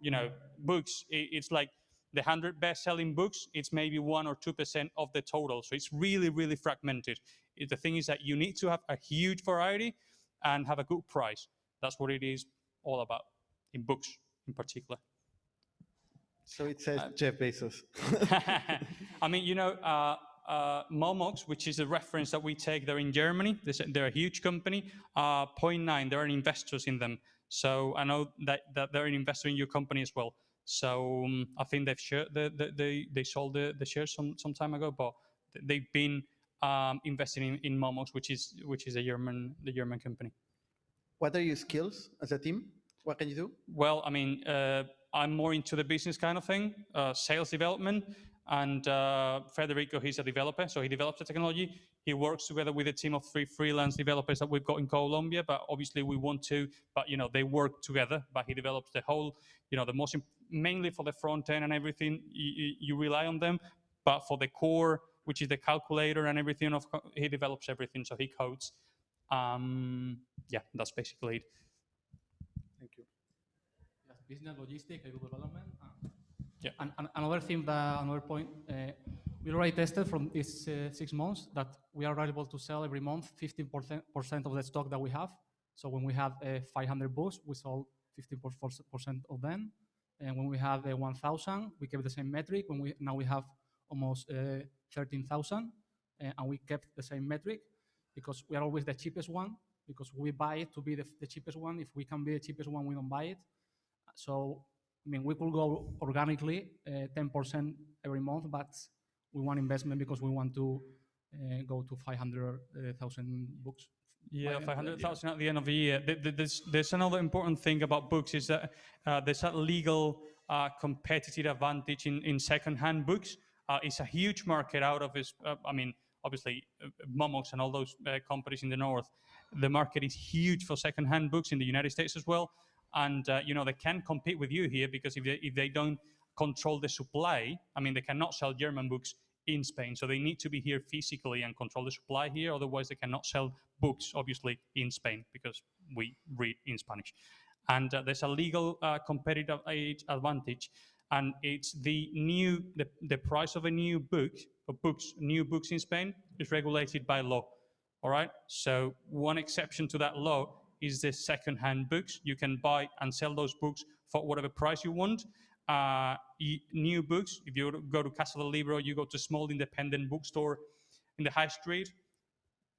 you know, books, it's like the 100 best-selling books, it's maybe 1 or 2% of the total. So it's really, really fragmented. The thing is that you need to have a huge variety and have a good price. That's what it is all about, in books in particular. So it says Jeff Bezos. I mean, you know, Momox, which is a reference that we take, they're in Germany. They're a huge company. 0.9, there are investors in them. So I know that they're an investor in your company as well. So I think they sold the shares some time ago, but they've been investing in Momox, which is the German company. What are your skills as a team? What can you do? Well, I mean, I'm more into the business kind of thing, sales development, and Federico, he's a developer, so he develops the technology. He works together with a team of 3 freelance developers that we've got in Colombia, but obviously we want to, but you know, they work together, but he develops the whole, you know, mainly for the front end and everything, you rely on them, but for the core, which is the calculator and everything, he develops everything, so he codes. Yeah, that's basically it. Thank you. Yes, business, logistics, development. Yeah. And another thing, another point, we already tested from these 6 months that we are able to sell every month 15% of the stock that we have. So when we have 500 books, we sold 15% of them. And when we have 1,000, we kept the same metric. Now we have almost 13,000, and we kept the same metric because we are always the cheapest one, because we buy it to be the cheapest one. If we can be the cheapest one, we don't buy it. So, I mean, we could go organically 10% every month, but we want investment because we want to go to 500,000 books. Yeah, 500,000 at the end of the year. There's another important thing about books is that there's a legal competitive advantage in second-hand books. It's a huge market out of this. I mean, obviously, Momox and all those companies in the north. The market is huge for second-hand books in the United States as well, and you know, they can compete with you here because if they don't control the supply, I mean, they cannot sell German books in Spain, so they need to be here physically and control the supply here. Otherwise, they cannot sell books, obviously, in Spain because we read in Spanish. And there's a legal competitive advantage, and it's the price of a new book, new books in Spain is regulated by law. All right. So one exception to that law is the second-hand books. You can buy and sell those books for whatever price you want. New books, if you go to Casa del Libro, you go to small independent bookstore in the high street,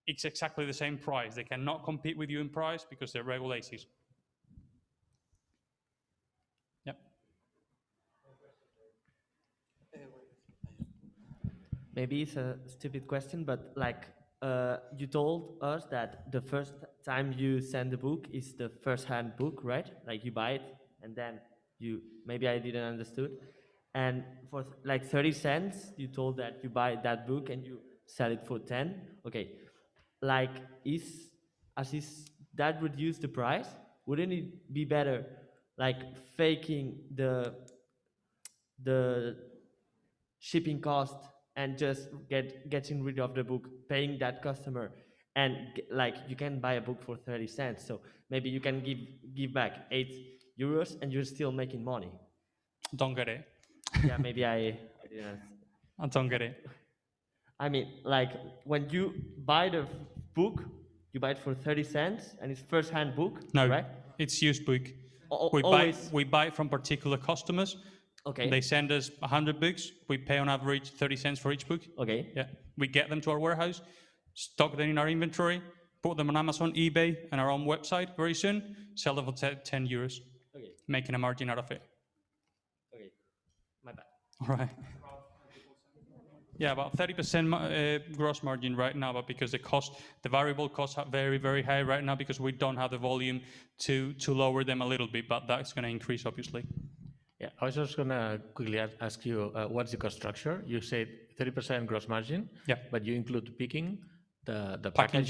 it's exactly the same price. They cannot compete with you in price because they're regulated. Yep. Maybe it's a stupid question, but like you told us that the first time you send the book is the first-hand book, right? Like you buy it and then maybe I didn't understood. And for like 30 cents, you told that you buy that book and you sell it for 10. Okay, like that reduce the price? Wouldn't it be better like faking the shipping cost and just getting rid of the book, paying that customer, and like you can buy a book for 30 cents, so maybe you can give back €8 and you're still making money? Don't get it. Yeah, maybe I didn't. I don't get it. I mean, like when you buy the book, you buy it for 30 cents and it's first-hand book, no, right? It's used book. We buy it from particular customers. Okay. They send us 100 books. We pay on average 30 cents for each book. Okay. Yeah. We get them to our warehouse, stock them in our inventory, put them on Amazon, eBay, and our own website very soon, sell them for €10, Okay. making a margin out of it. Okay. My bad. All right. Yeah, about 30% gross margin right now, but because the variable costs are very, very high right now because we don't have the volume to lower them a little bit, but that's going to increase, obviously. Yeah, I was just going to quickly ask you, what's the cost structure? You said 30% gross margin, yeah, but you include picking, the packing,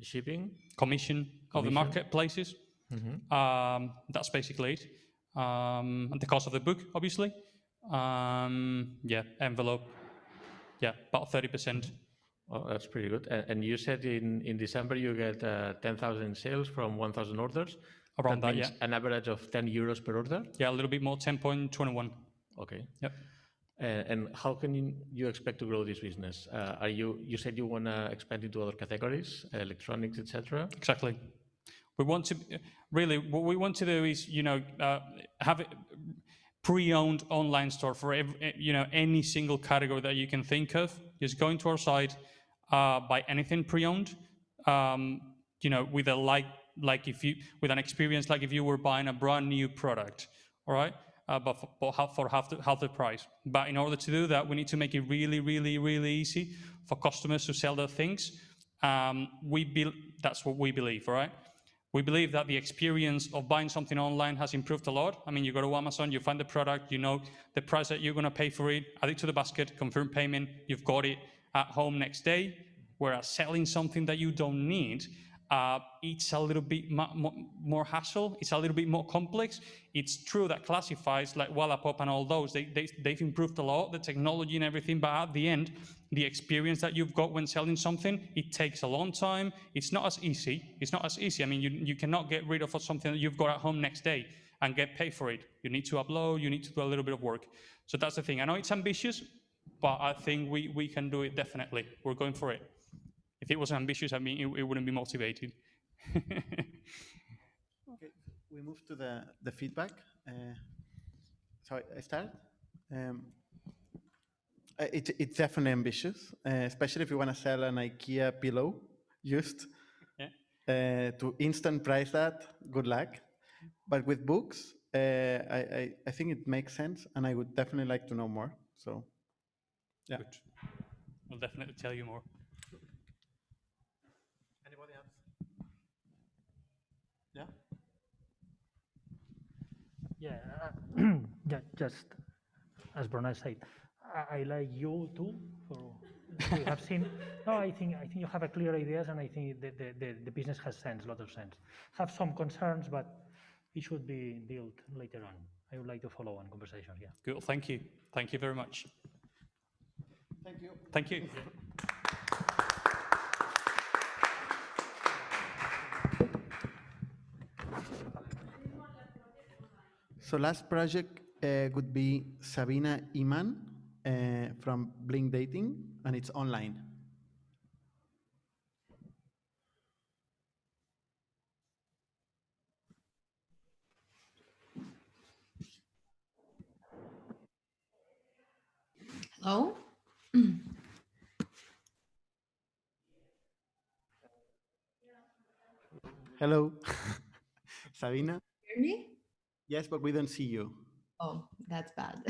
shipping, commission of the marketplaces. Mm-hmm. That's basically it. And the cost of the book, obviously. Yeah, envelope. Yeah, about 30%. Oh, that's pretty good. And you said in December you get 10,000 sales from 1,000 orders. Around that, means yeah. An average of €10 per order? Yeah, a little bit more, 10.21. Okay. Yep. And how can you expect to grow this business? You said you want to expand into other categories, electronics, etc. Exactly. We want to really what we want to do is have a pre-owned online store for any single category that you can think of. Just go into our site, buy anything pre-owned, with a with an experience like if you were buying a brand new product, all right? But for half the price. But in order to do that, we need to make it really, really, really easy for customers to sell their things. That's what we believe, all right? We believe that the experience of buying something online has improved a lot. I mean, you go to Amazon, you find the product, you know the price that you're going to pay for it, add it to the basket, confirm payment, you've got it at home next day. Whereas selling something that you don't need, it's a little bit more hassle. It's a little bit more complex. It's true that classifieds like Wallapop and all those, they've improved a lot, the technology and everything, but at the end, the experience that you've got when selling something, it takes a long time. It's not as easy. It's not as easy. I mean, you cannot get rid of something that you've got at home next day and get paid for it. You need to upload, you need to do a little bit of work. So that's the thing. I know it's ambitious, but I think we can do it definitely. We're going for it. If it was ambitious, I mean, it wouldn't be motivated. Okay, we move to the feedback. So I start. It's definitely ambitious, especially if you want to sell an IKEA pillow used. Yeah. To instant price that, good luck. But with books, I think it makes sense, and I would definitely like to know more. So, yeah. Good. We'll definitely tell you more. Anybody else? Yeah. Yeah. Yeah, just as Bruna said, I like you too. For we have seen. No, I think you have a clear ideas, and I think the business has sense, a lot of sense. Have some concerns, but it should be built later on. I would like to follow on conversation. Yeah. Good. Thank you. Thank you very much. Thank you. Thank you. So last project would be Sabina Iman from Blink Dating, and it's online. Hello? Hello, Sabina? Hear me? Yes, but we don't see you. Oh, that's bad.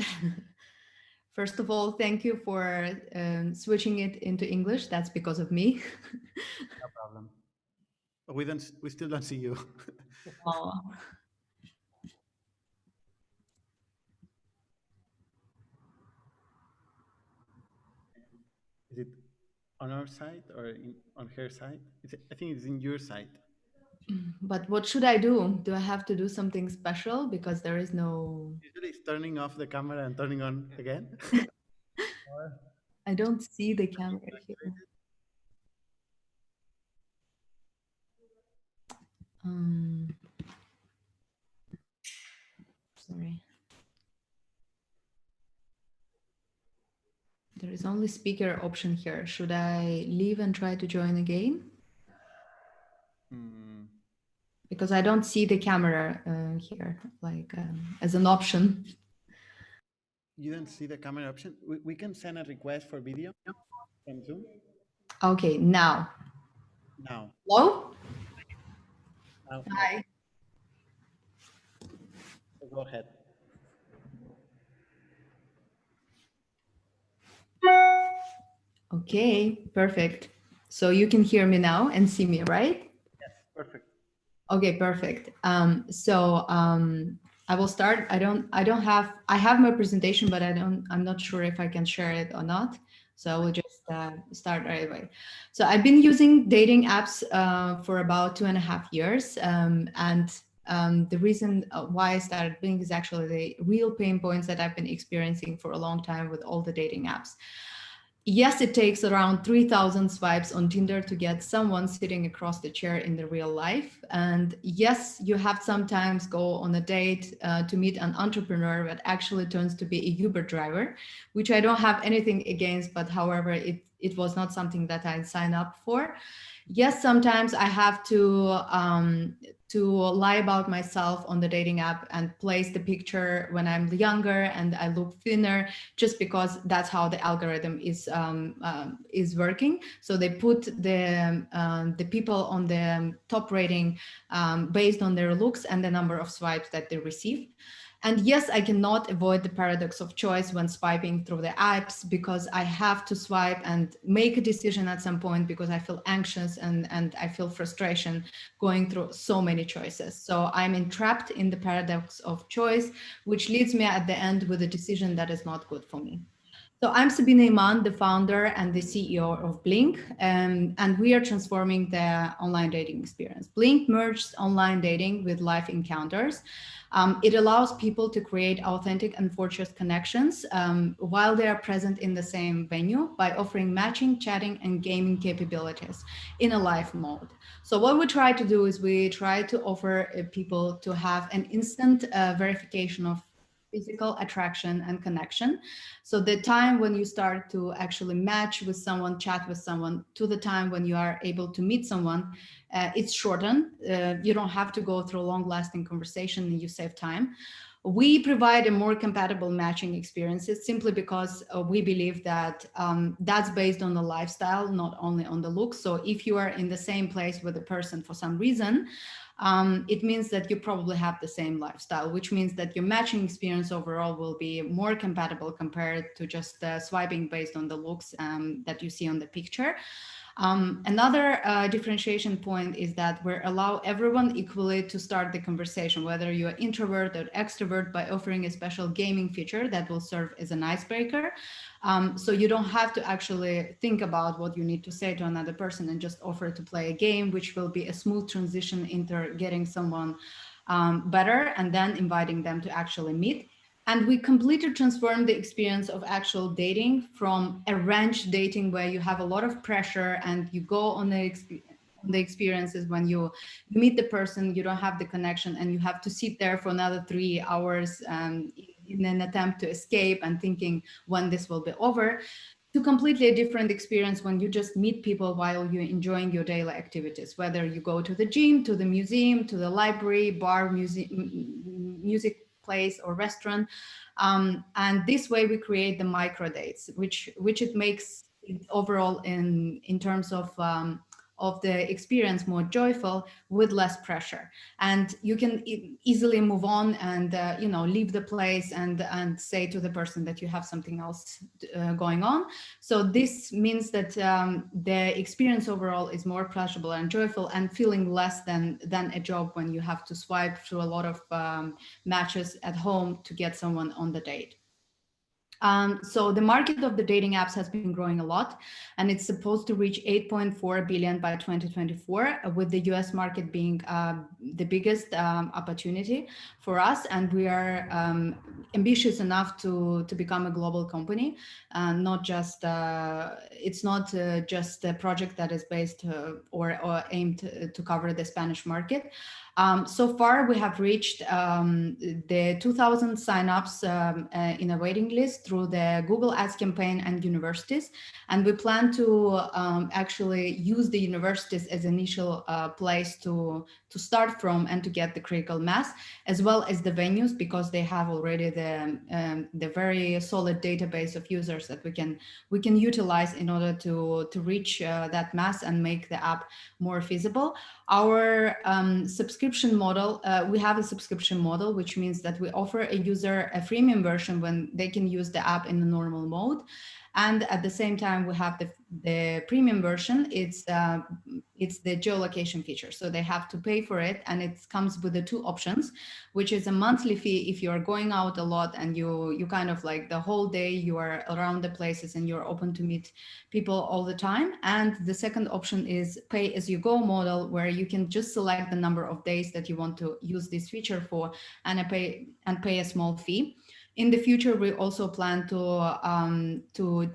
First of all, thank you for switching it into English. That's because of me. No problem. But we still don't see you. Oh. Is it on our side or on her side? I think it's in your side. But what should I do? Do I have to do something special? Because there is no... Usually it's turning off the camera and turning on again. I don't see the camera here. Sorry. There is only speaker option here. Should I leave and try to join again? Because I don't see the camera here, like as an option. You don't see the camera option? We can send a request for video from Zoom. Okay, now. Now. Hello? Now. Hi. Go ahead. Okay, perfect. So you can hear me now and see me, right? Yes, perfect. Okay, perfect. I will start. I have my presentation, but I'm not sure if I can share it or not. So I will just start right away. So I've been using dating apps for about 2.5 years. The reason why I started Blink is actually the real pain points that I've been experiencing for a long time with all the dating apps. Yes, it takes around 3,000 swipes on Tinder to get someone sitting across the chair in the real life. And yes, you have sometimes go on a date to meet an entrepreneur that actually turns to be a Uber driver, which I don't have anything against, but however, it was not something that I'd sign up for. Yes, sometimes I have to lie about myself on the dating app and place the picture when I'm younger and I look thinner, just because that's how the algorithm is working. So they put the people on the top rating based on their looks and the number of swipes that they receive. And yes, I cannot avoid the paradox of choice when swiping through the apps, because I have to swipe and make a decision at some point because I feel anxious and I feel frustration going through so many choices. So I'm entrapped in the paradox of choice, which leads me at the end with a decision that is not good for me. So I'm Sabina Iman, the founder and the CEO of Blink, and we are transforming the online dating experience. Blink merged online dating with live encounters. It allows people to create authentic and fortuitous connections while they are present in the same venue by offering matching, chatting, and gaming capabilities in a live mode. So what we try to do is we try to offer people to have an instant verification of physical attraction and connection. So the time when you start to actually match with someone, chat with someone, to the time when you are able to meet someone, it's shortened. You don't have to go through a long-lasting conversation and you save time. We provide a more compatible matching experiences simply because we believe that that's based on the lifestyle, not only on the looks. So if you are in the same place with a person for some reason, it means that you probably have the same lifestyle, which means that your matching experience overall will be more compatible compared to just swiping based on the looks that you see on the picture. Another differentiation point is that we allow everyone equally to start the conversation, whether you're introvert or extrovert, by offering a special gaming feature that will serve as an icebreaker. So you don't have to actually think about what you need to say to another person and just offer to play a game, which will be a smooth transition into getting someone better and then inviting them to actually meet. And we completely transformed the experience of actual dating from arranged dating, where you have a lot of pressure and you go on the experiences. When you meet the person, you don't have the connection and you have to sit there for another 3 hours in an attempt to escape and thinking when this will be over, to completely a different experience when you just meet people while you're enjoying your daily activities, whether you go to the gym, to the museum, to the library, bar, music place or restaurant. And this way we create the micro dates, which it makes it overall in terms of the experience more joyful with less pressure. And you can easily move on and leave the place and say to the person that you have something else going on. So this means that the experience overall is more pleasurable and joyful and feeling less than a job when you have to swipe through a lot of matches at home to get someone on the date. So the market of the dating apps has been growing a lot, and it's supposed to reach 8.4 billion by 2024, with the US market being the biggest opportunity for us. And we are ambitious enough to become a global company, not just, it's not just a project that is based or aimed to cover the Spanish market. So far, we have reached the 2,000 signups in a waiting list through the Google Ads campaign and universities. And we plan to actually use the universities as initial place to start from and to get the critical mass, as well as the venues, because they have already the very solid database of users that we can utilize in order to reach that mass and make the app more feasible. Our subscription model, we have a subscription model, which means that we offer a user a freemium version when they can use the app in the normal mode. And at the same time, we have the premium version. It's the geolocation feature. So they have to pay for it. And it comes with the 2 options, which is a monthly fee if you're going out a lot and you kind of like the whole day you are around the places and you're open to meet people all the time. And the second option is pay as you go model, where you can just select the number of days that you want to use this feature for and pay a small fee. In the future, we also plan to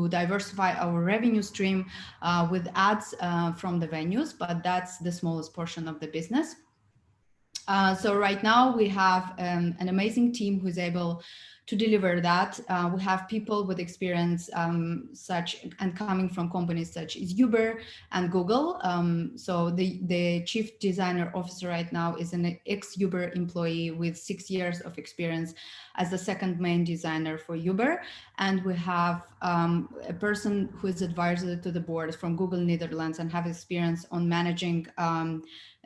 diversify our revenue stream with ads from the venues, but that's the smallest portion of the business. So right now we have an amazing team who's able to deliver that. We have people with experience coming from companies such as Uber and Google. So the chief designer officer right now is an ex-Uber employee with 6 years of experience as the second main designer for Uber. And we have a person who is advisor to the board from Google Netherlands and have experience on managing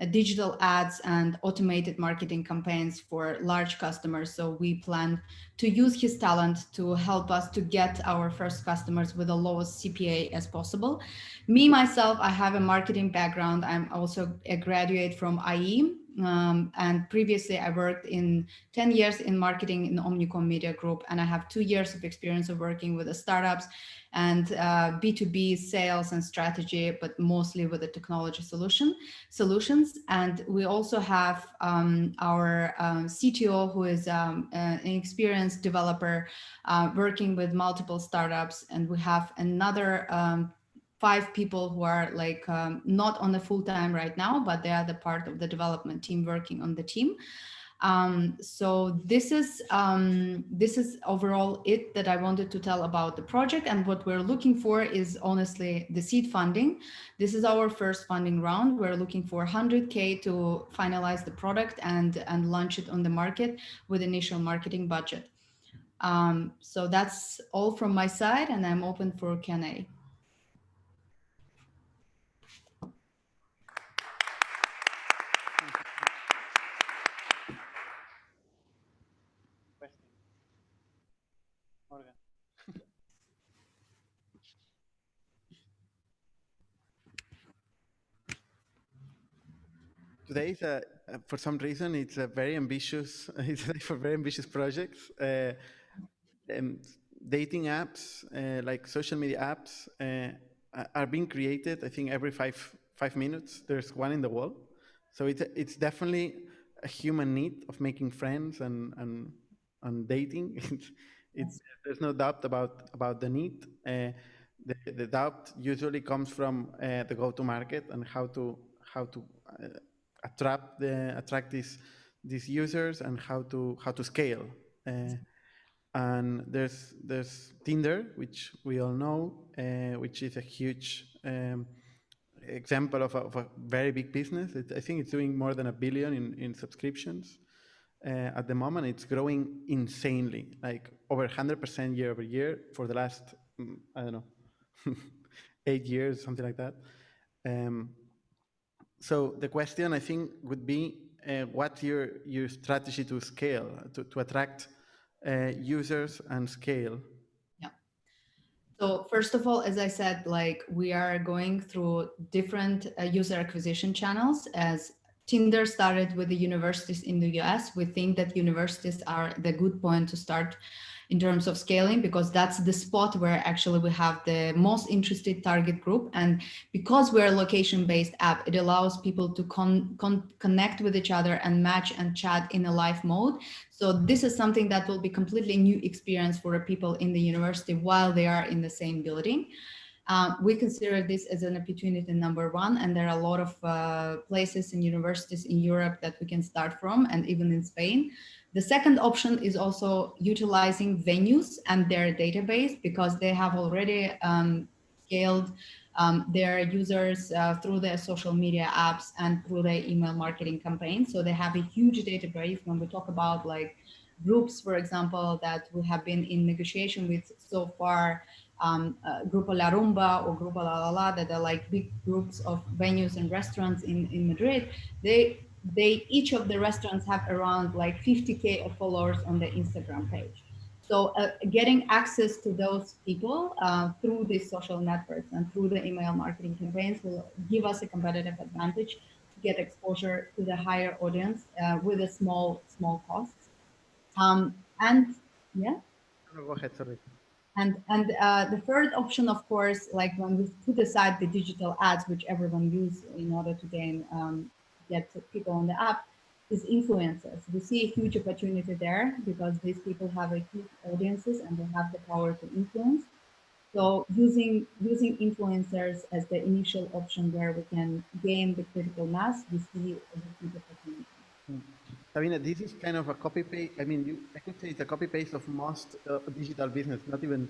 digital ads and automated marketing campaigns for large customers. So we plan to use his talent to help us to get our first customers with the lowest CPA as possible. Me, myself, I have a marketing background. I'm also a graduate from IE. And previously I worked in 10 years in marketing in Omnicom Media Group, and I have 2 years of experience of working with the startups and B2B sales and strategy, but mostly with the technology solutions. And we also have our CTO, who is an experienced developer working with multiple startups, and we have another 5 people who are like not on the full time right now, but they are the part of the development team working on the team. So this is overall it that I wanted to tell about the project. And what we're looking for is honestly the seed funding. This is our first funding round. We're looking for 100K to finalize the product and launch it on the market with initial marketing budget. So that's all from my side, and I'm open for Q&A. today is for some reason it's a very ambitious. It's for very ambitious projects. Dating apps, like social media apps, are being created. I think every five minutes there's one in the world. So it's definitely a human need of making friends and dating. There's no doubt about the need. The doubt usually comes from the go-to-market and how to attract these users and how to scale. And there's Tinder, which we all know, which is a huge example of a very big business. I think it's doing more than $1 billion in subscriptions. At the moment, it's growing insanely, like over 100% year over year for the last, I don't know, 8 years, something like that. So the question, I think, would be, what's your strategy to scale, to attract users and scale? Yeah. So first of all, as I said, like we are going through different user acquisition channels. As Tinder started with the universities in the US, we think that universities are the good point to start in terms of scaling, because that's the spot where actually we have the most interested target group. And because we're a location-based app, it allows people to connect with each other and match and chat in a live mode. So this is something that will be completely new experience for people in the university while they are in the same building. We consider this as an opportunity number one, and there are a lot of places and universities in Europe that we can start from, and even in Spain. The second option is also utilizing venues and their database, because they have already scaled their users through their social media apps and through their email marketing campaigns. So they have a huge database. When we talk about like groups, for example, that we have been in negotiation with so far, Grupo La Rumba or Grupo La La La, that are like big groups of venues and restaurants in Madrid, they each of the restaurants have around like 50K of followers on the Instagram page. So getting access to those people through these social networks and through the email marketing campaigns will give us a competitive advantage to get exposure to the higher audience with a small costs. And yeah. Go ahead, sorry. And the third option, of course, like when we put aside the digital ads, which everyone uses in order to get people on the app, is influencers. We see a huge opportunity there because these people have a huge audiences and they have the power to influence. So using influencers as the initial option where we can gain the critical mass, we see a huge opportunity. Sabina, this is kind of a copy paste. I mean, I could say it's a copy paste of most digital business, not even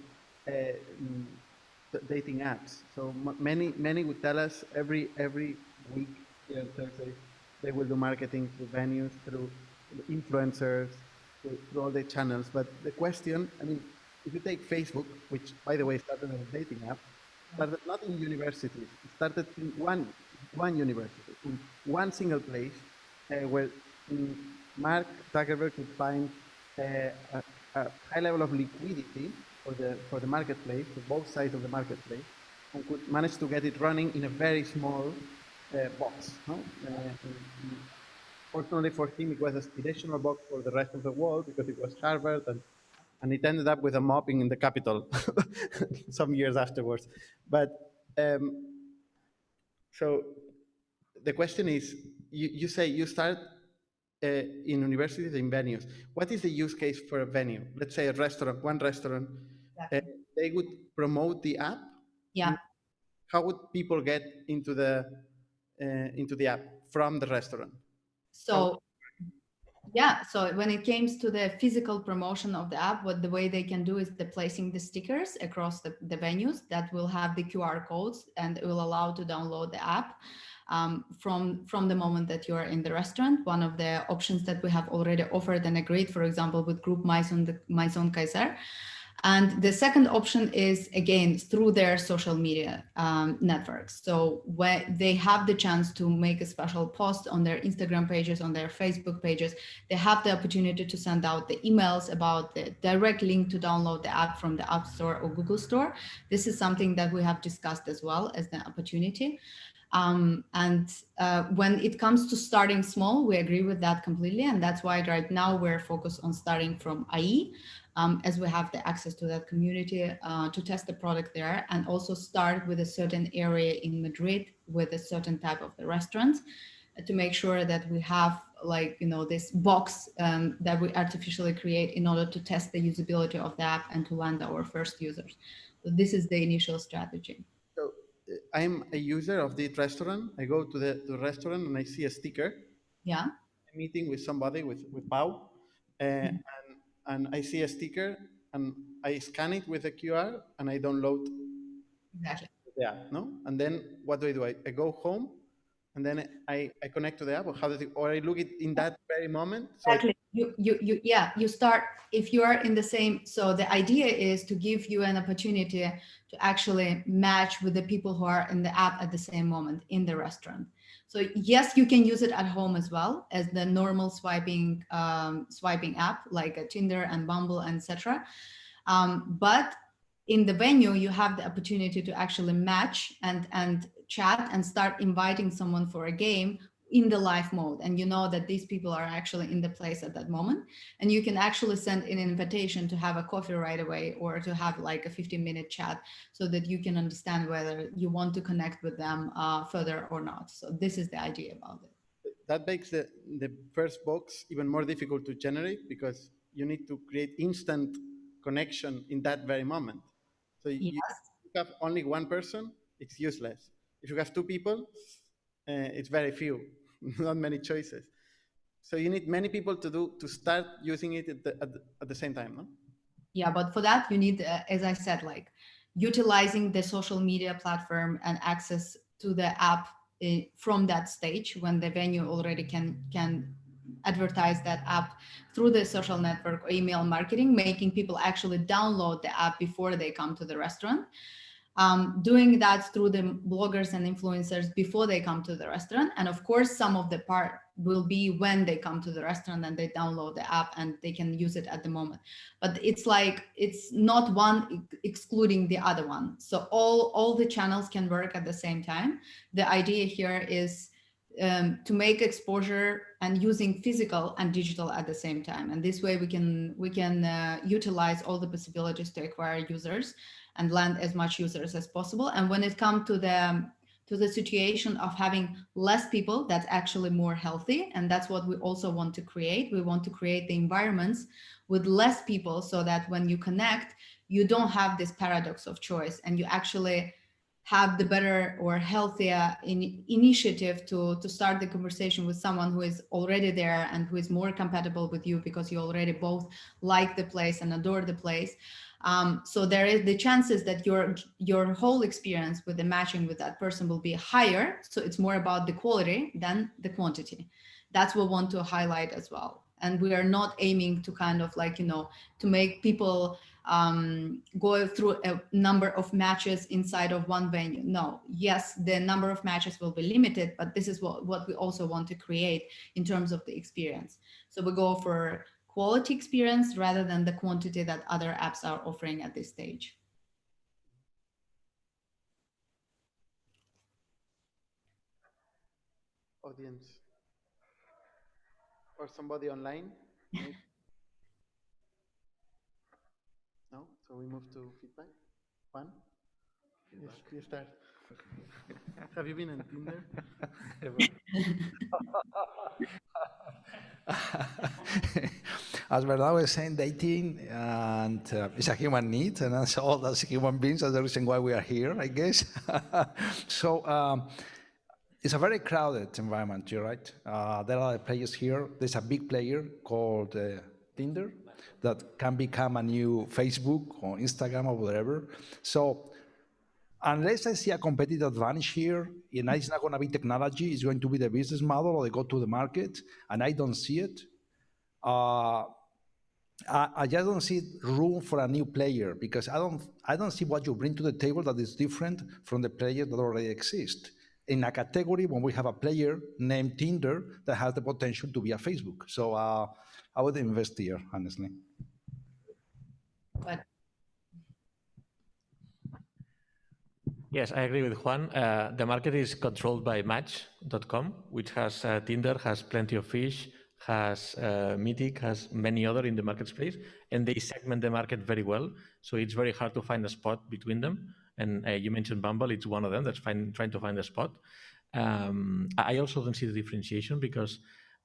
dating apps. So many would tell us every week, Thursday, they will do marketing through venues, through influencers, through all the channels. But the question, I mean, if you take Facebook, which by the way started as a dating app, started not in universities, it started in one university, in one single place where Mark Zuckerberg could find a high level of liquidity for the marketplace, for both sides of the marketplace, and could manage to get it running in a very small box. No? Fortunately for him, it was an aspirational box for the rest of the world because it was Harvard, and it ended up with a mobbing in the Capitol some years afterwards. But so the question is, you say you start in universities and venues. What is the use case for a venue? Let's say a restaurant, one restaurant. Exactly. They would promote the app. Yeah. How would people get into the app from the restaurant? So yeah, so when it comes to the physical promotion of the app, the way they can do is placing the stickers across the venues that will have the QR codes, and it will allow to download the app from the moment that you are in the restaurant. One of the options that we have already offered and agreed, for example, with Group Maison Kaiser. And the second option is, again, through their social media networks. So where they have the chance to make a special post on their Instagram pages, on their Facebook pages, they have the opportunity to send out the emails about the direct link to download the app from the App Store or Google Store. This is something that we have discussed as well as the opportunity. When it comes to starting small, we agree with that completely. And that's why right now we're focused on starting from IE, as we have the access to that community to test the product there, and also start with a certain area in Madrid with a certain type of the restaurants to make sure that we have like, you know, this box that we artificially create in order to test the usability of the app and to land our first users. So this is the initial strategy. So I'm a user of the restaurant. I go to the restaurant and I see a sticker. Yeah. I'm meeting with somebody, with Pau, and I see a sticker and I scan it with a QR and I download Exactly. the app, no? And then what do? I go home and then I connect to the app, or how does it, or I look it in that very moment? So exactly. You start, if you are in the same, so the idea is to give you an opportunity to actually match with the people who are in the app at the same moment in the restaurant. So yes, you can use it at home as well as the normal swiping app like a Tinder and Bumble and etc. But in the venue, you have the opportunity to actually match and chat and start inviting someone for a game in the live mode. And you know that these people are actually in the place at that moment. And you can actually send an invitation to have a coffee right away or to have like a 15-minute chat so that you can understand whether you want to connect with them further or not. So this is the idea about it. that makes the first box even more difficult to generate because you need to create instant connection in that very moment. So Yes. you have only one person, it's useless. If you have two people, it's very few, not many choices. So you need many people to start using it at the same time, no? Yeah, but for that you need, as I said, like utilizing the social media platform and access to the app from that stage when the venue already can advertise that app through the social network or email marketing, making people actually download the app before they come to the restaurant. Doing that through the bloggers and influencers before they come to the restaurant. And of course, some of the part will be when they come to the restaurant and they download the app and they can use it at the moment. But it's like, it's not one excluding the other one. So all the channels can work at the same time. The idea here is to make exposure and using physical and digital at the same time. And this way we can utilize all the possibilities to acquire users and land as much users as possible. And when it comes to the situation of having less people, that's actually more healthy. And that's what we also want to create. We want to create the environments with less people so that when you connect, you don't have this paradox of choice and you actually have the better or healthier initiative to start the conversation with someone who is already there and who is more compatible with you because you already both like the place and adore the place. So there is the chances that your whole experience with the matching with that person will be higher. So it's more about the quality than the quantity. That's what we want to highlight as well. And we are not aiming to kind of like, to make people go through a number of matches inside of one venue. No, yes, the number of matches will be limited, but this is what we also want to create in terms of the experience. So we go for quality experience rather than the quantity that other apps are offering at this stage. Audience. Or somebody online? No? So we move to feedback. Juan? Yes, you start. Have you been on Tinder? As Bernardo was saying, dating and it's a human need, and as all as human beings, that's the reason why we are here, I guess. So it's a very crowded environment, you're right. There are players here. There's a big player called Tinder that can become a new Facebook or Instagram or whatever. So unless I see a competitive advantage here, and it's not going to be technology, it's going to be the business model or the go-to-the-market, and I don't see it. I just don't see room for a new player because I don't see what you bring to the table that is different from the players that already exist. In a category when we have a player named Tinder that has the potential to be a Facebook. So I would invest here, honestly. But Yes, I agree with Juan. The market is controlled by Match.com, which has Tinder, has Plenty of Fish, has Mythic, has many other in the marketplace, and they segment the market very well. So it's very hard to find a spot between them. And you mentioned Bumble, it's one of them that's trying to find a spot. I also don't see the differentiation because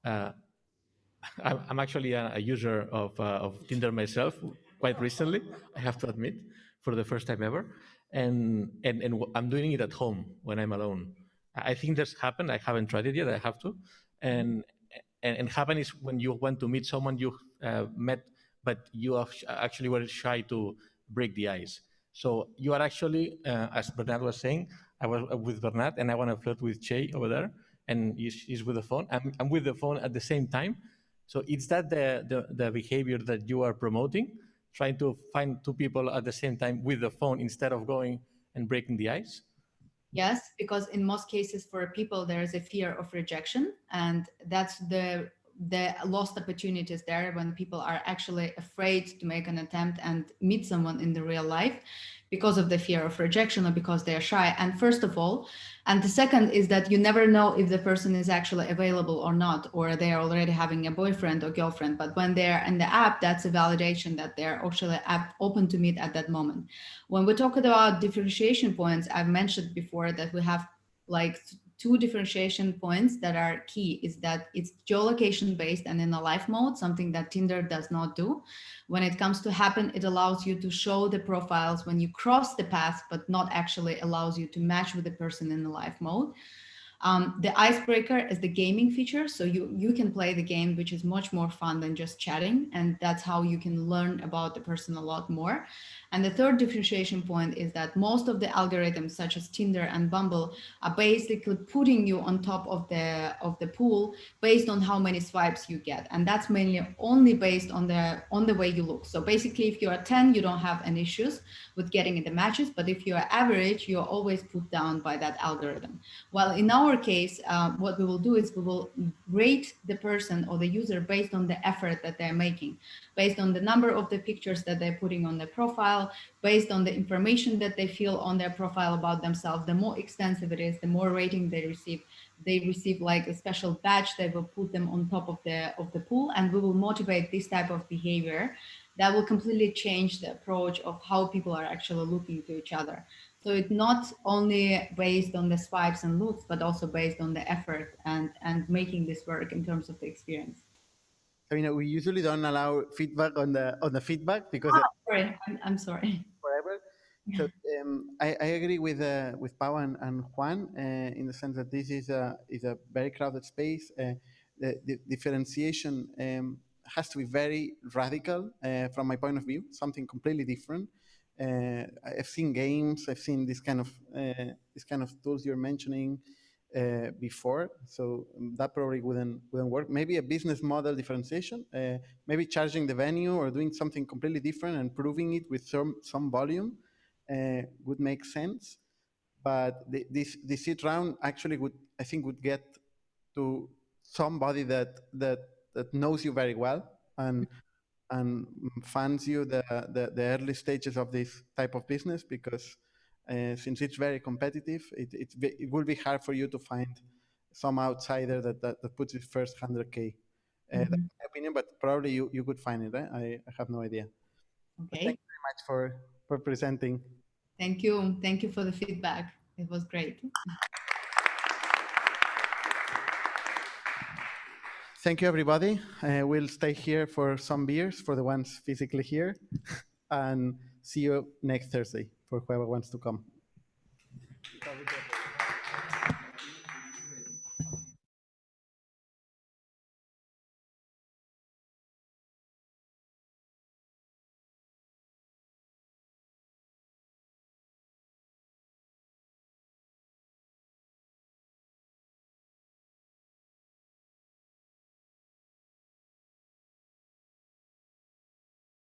I'm actually a user of Tinder myself quite recently, I have to admit, for the first time ever. And I'm doing it at home when I'm alone. I think that's happened. I haven't tried it yet. I have to. And happen is when you want to meet someone you met, but you actually were shy to break the ice. So you are actually, as Bernard was saying, I was with Bernard and I want to flirt with Che over there, and he's with the phone. I'm with the phone at the same time. So is that the behavior that you are promoting? Trying to find two people at the same time with the phone instead of going and breaking the ice? Yes, because in most cases for people, there is a fear of rejection, and that's the lost opportunities there when people are actually afraid to make an attempt and meet someone in the real life because of the fear of rejection or because they're shy. And first of all, and the second is that you never know if the person is actually available or not, or they're already having a boyfriend or girlfriend. But when they're in the app, that's a validation that they're actually open to meet at that moment. When we talk about differentiation points, I've mentioned before that we have like two differentiation points that are key is that it's geolocation based and in a live mode, something that Tinder does not do. When it comes to Happen, it allows you to show the profiles when you cross the path, but not actually allows you to match with the person in the live mode. The icebreaker is the gaming feature. So you can play the game, which is much more fun than just chatting. And that's how you can learn about the person a lot more. And the third differentiation point is that most of the algorithms, such as Tinder and Bumble, are basically putting you on top of the pool based on how many swipes you get. And that's mainly only based on the way you look. So basically, if you are 10, you don't have any issues with getting in the matches. But if you are average, you're always put down by that algorithm. While in our case, what we will do is we will rate the person or the user based on the effort that they're making, based on the number of the pictures that they're putting on their profile, based on the information that they feel on their profile about themselves. The more extensive it is, the more rating they receive. They receive like a special badge that will put them on top of the pool, and we will motivate this type of behavior that will completely change the approach of how people are actually looking to each other. So it's not only based on the swipes and looks, but also based on the effort and making this work in terms of the experience. Sabina, we usually don't allow feedback on the feedback because sorry, I'm sorry. Forever. So I agree with Pau and Juan in the sense that this is a very crowded space. The differentiation has to be very radical from my point of view, something completely different. I've seen games, I've seen this kind of tools you're mentioning before, so that probably wouldn't work. Maybe a business model differentiation, maybe charging the venue or doing something completely different and proving it with some volume would make sense. But this seed round actually would get to somebody that knows you very well and funds you the early stages of this type of business, because since it's very competitive, it will be hard for you to find some outsider that puts his first 100K. That's my opinion, but probably you could find it. I have no idea. Okay. Thank you very much for presenting. Thank you. Thank you for the feedback. It was great. Thank you, everybody. We'll stay here for some beers for the ones physically here, and see you next Thursday for whoever wants to come.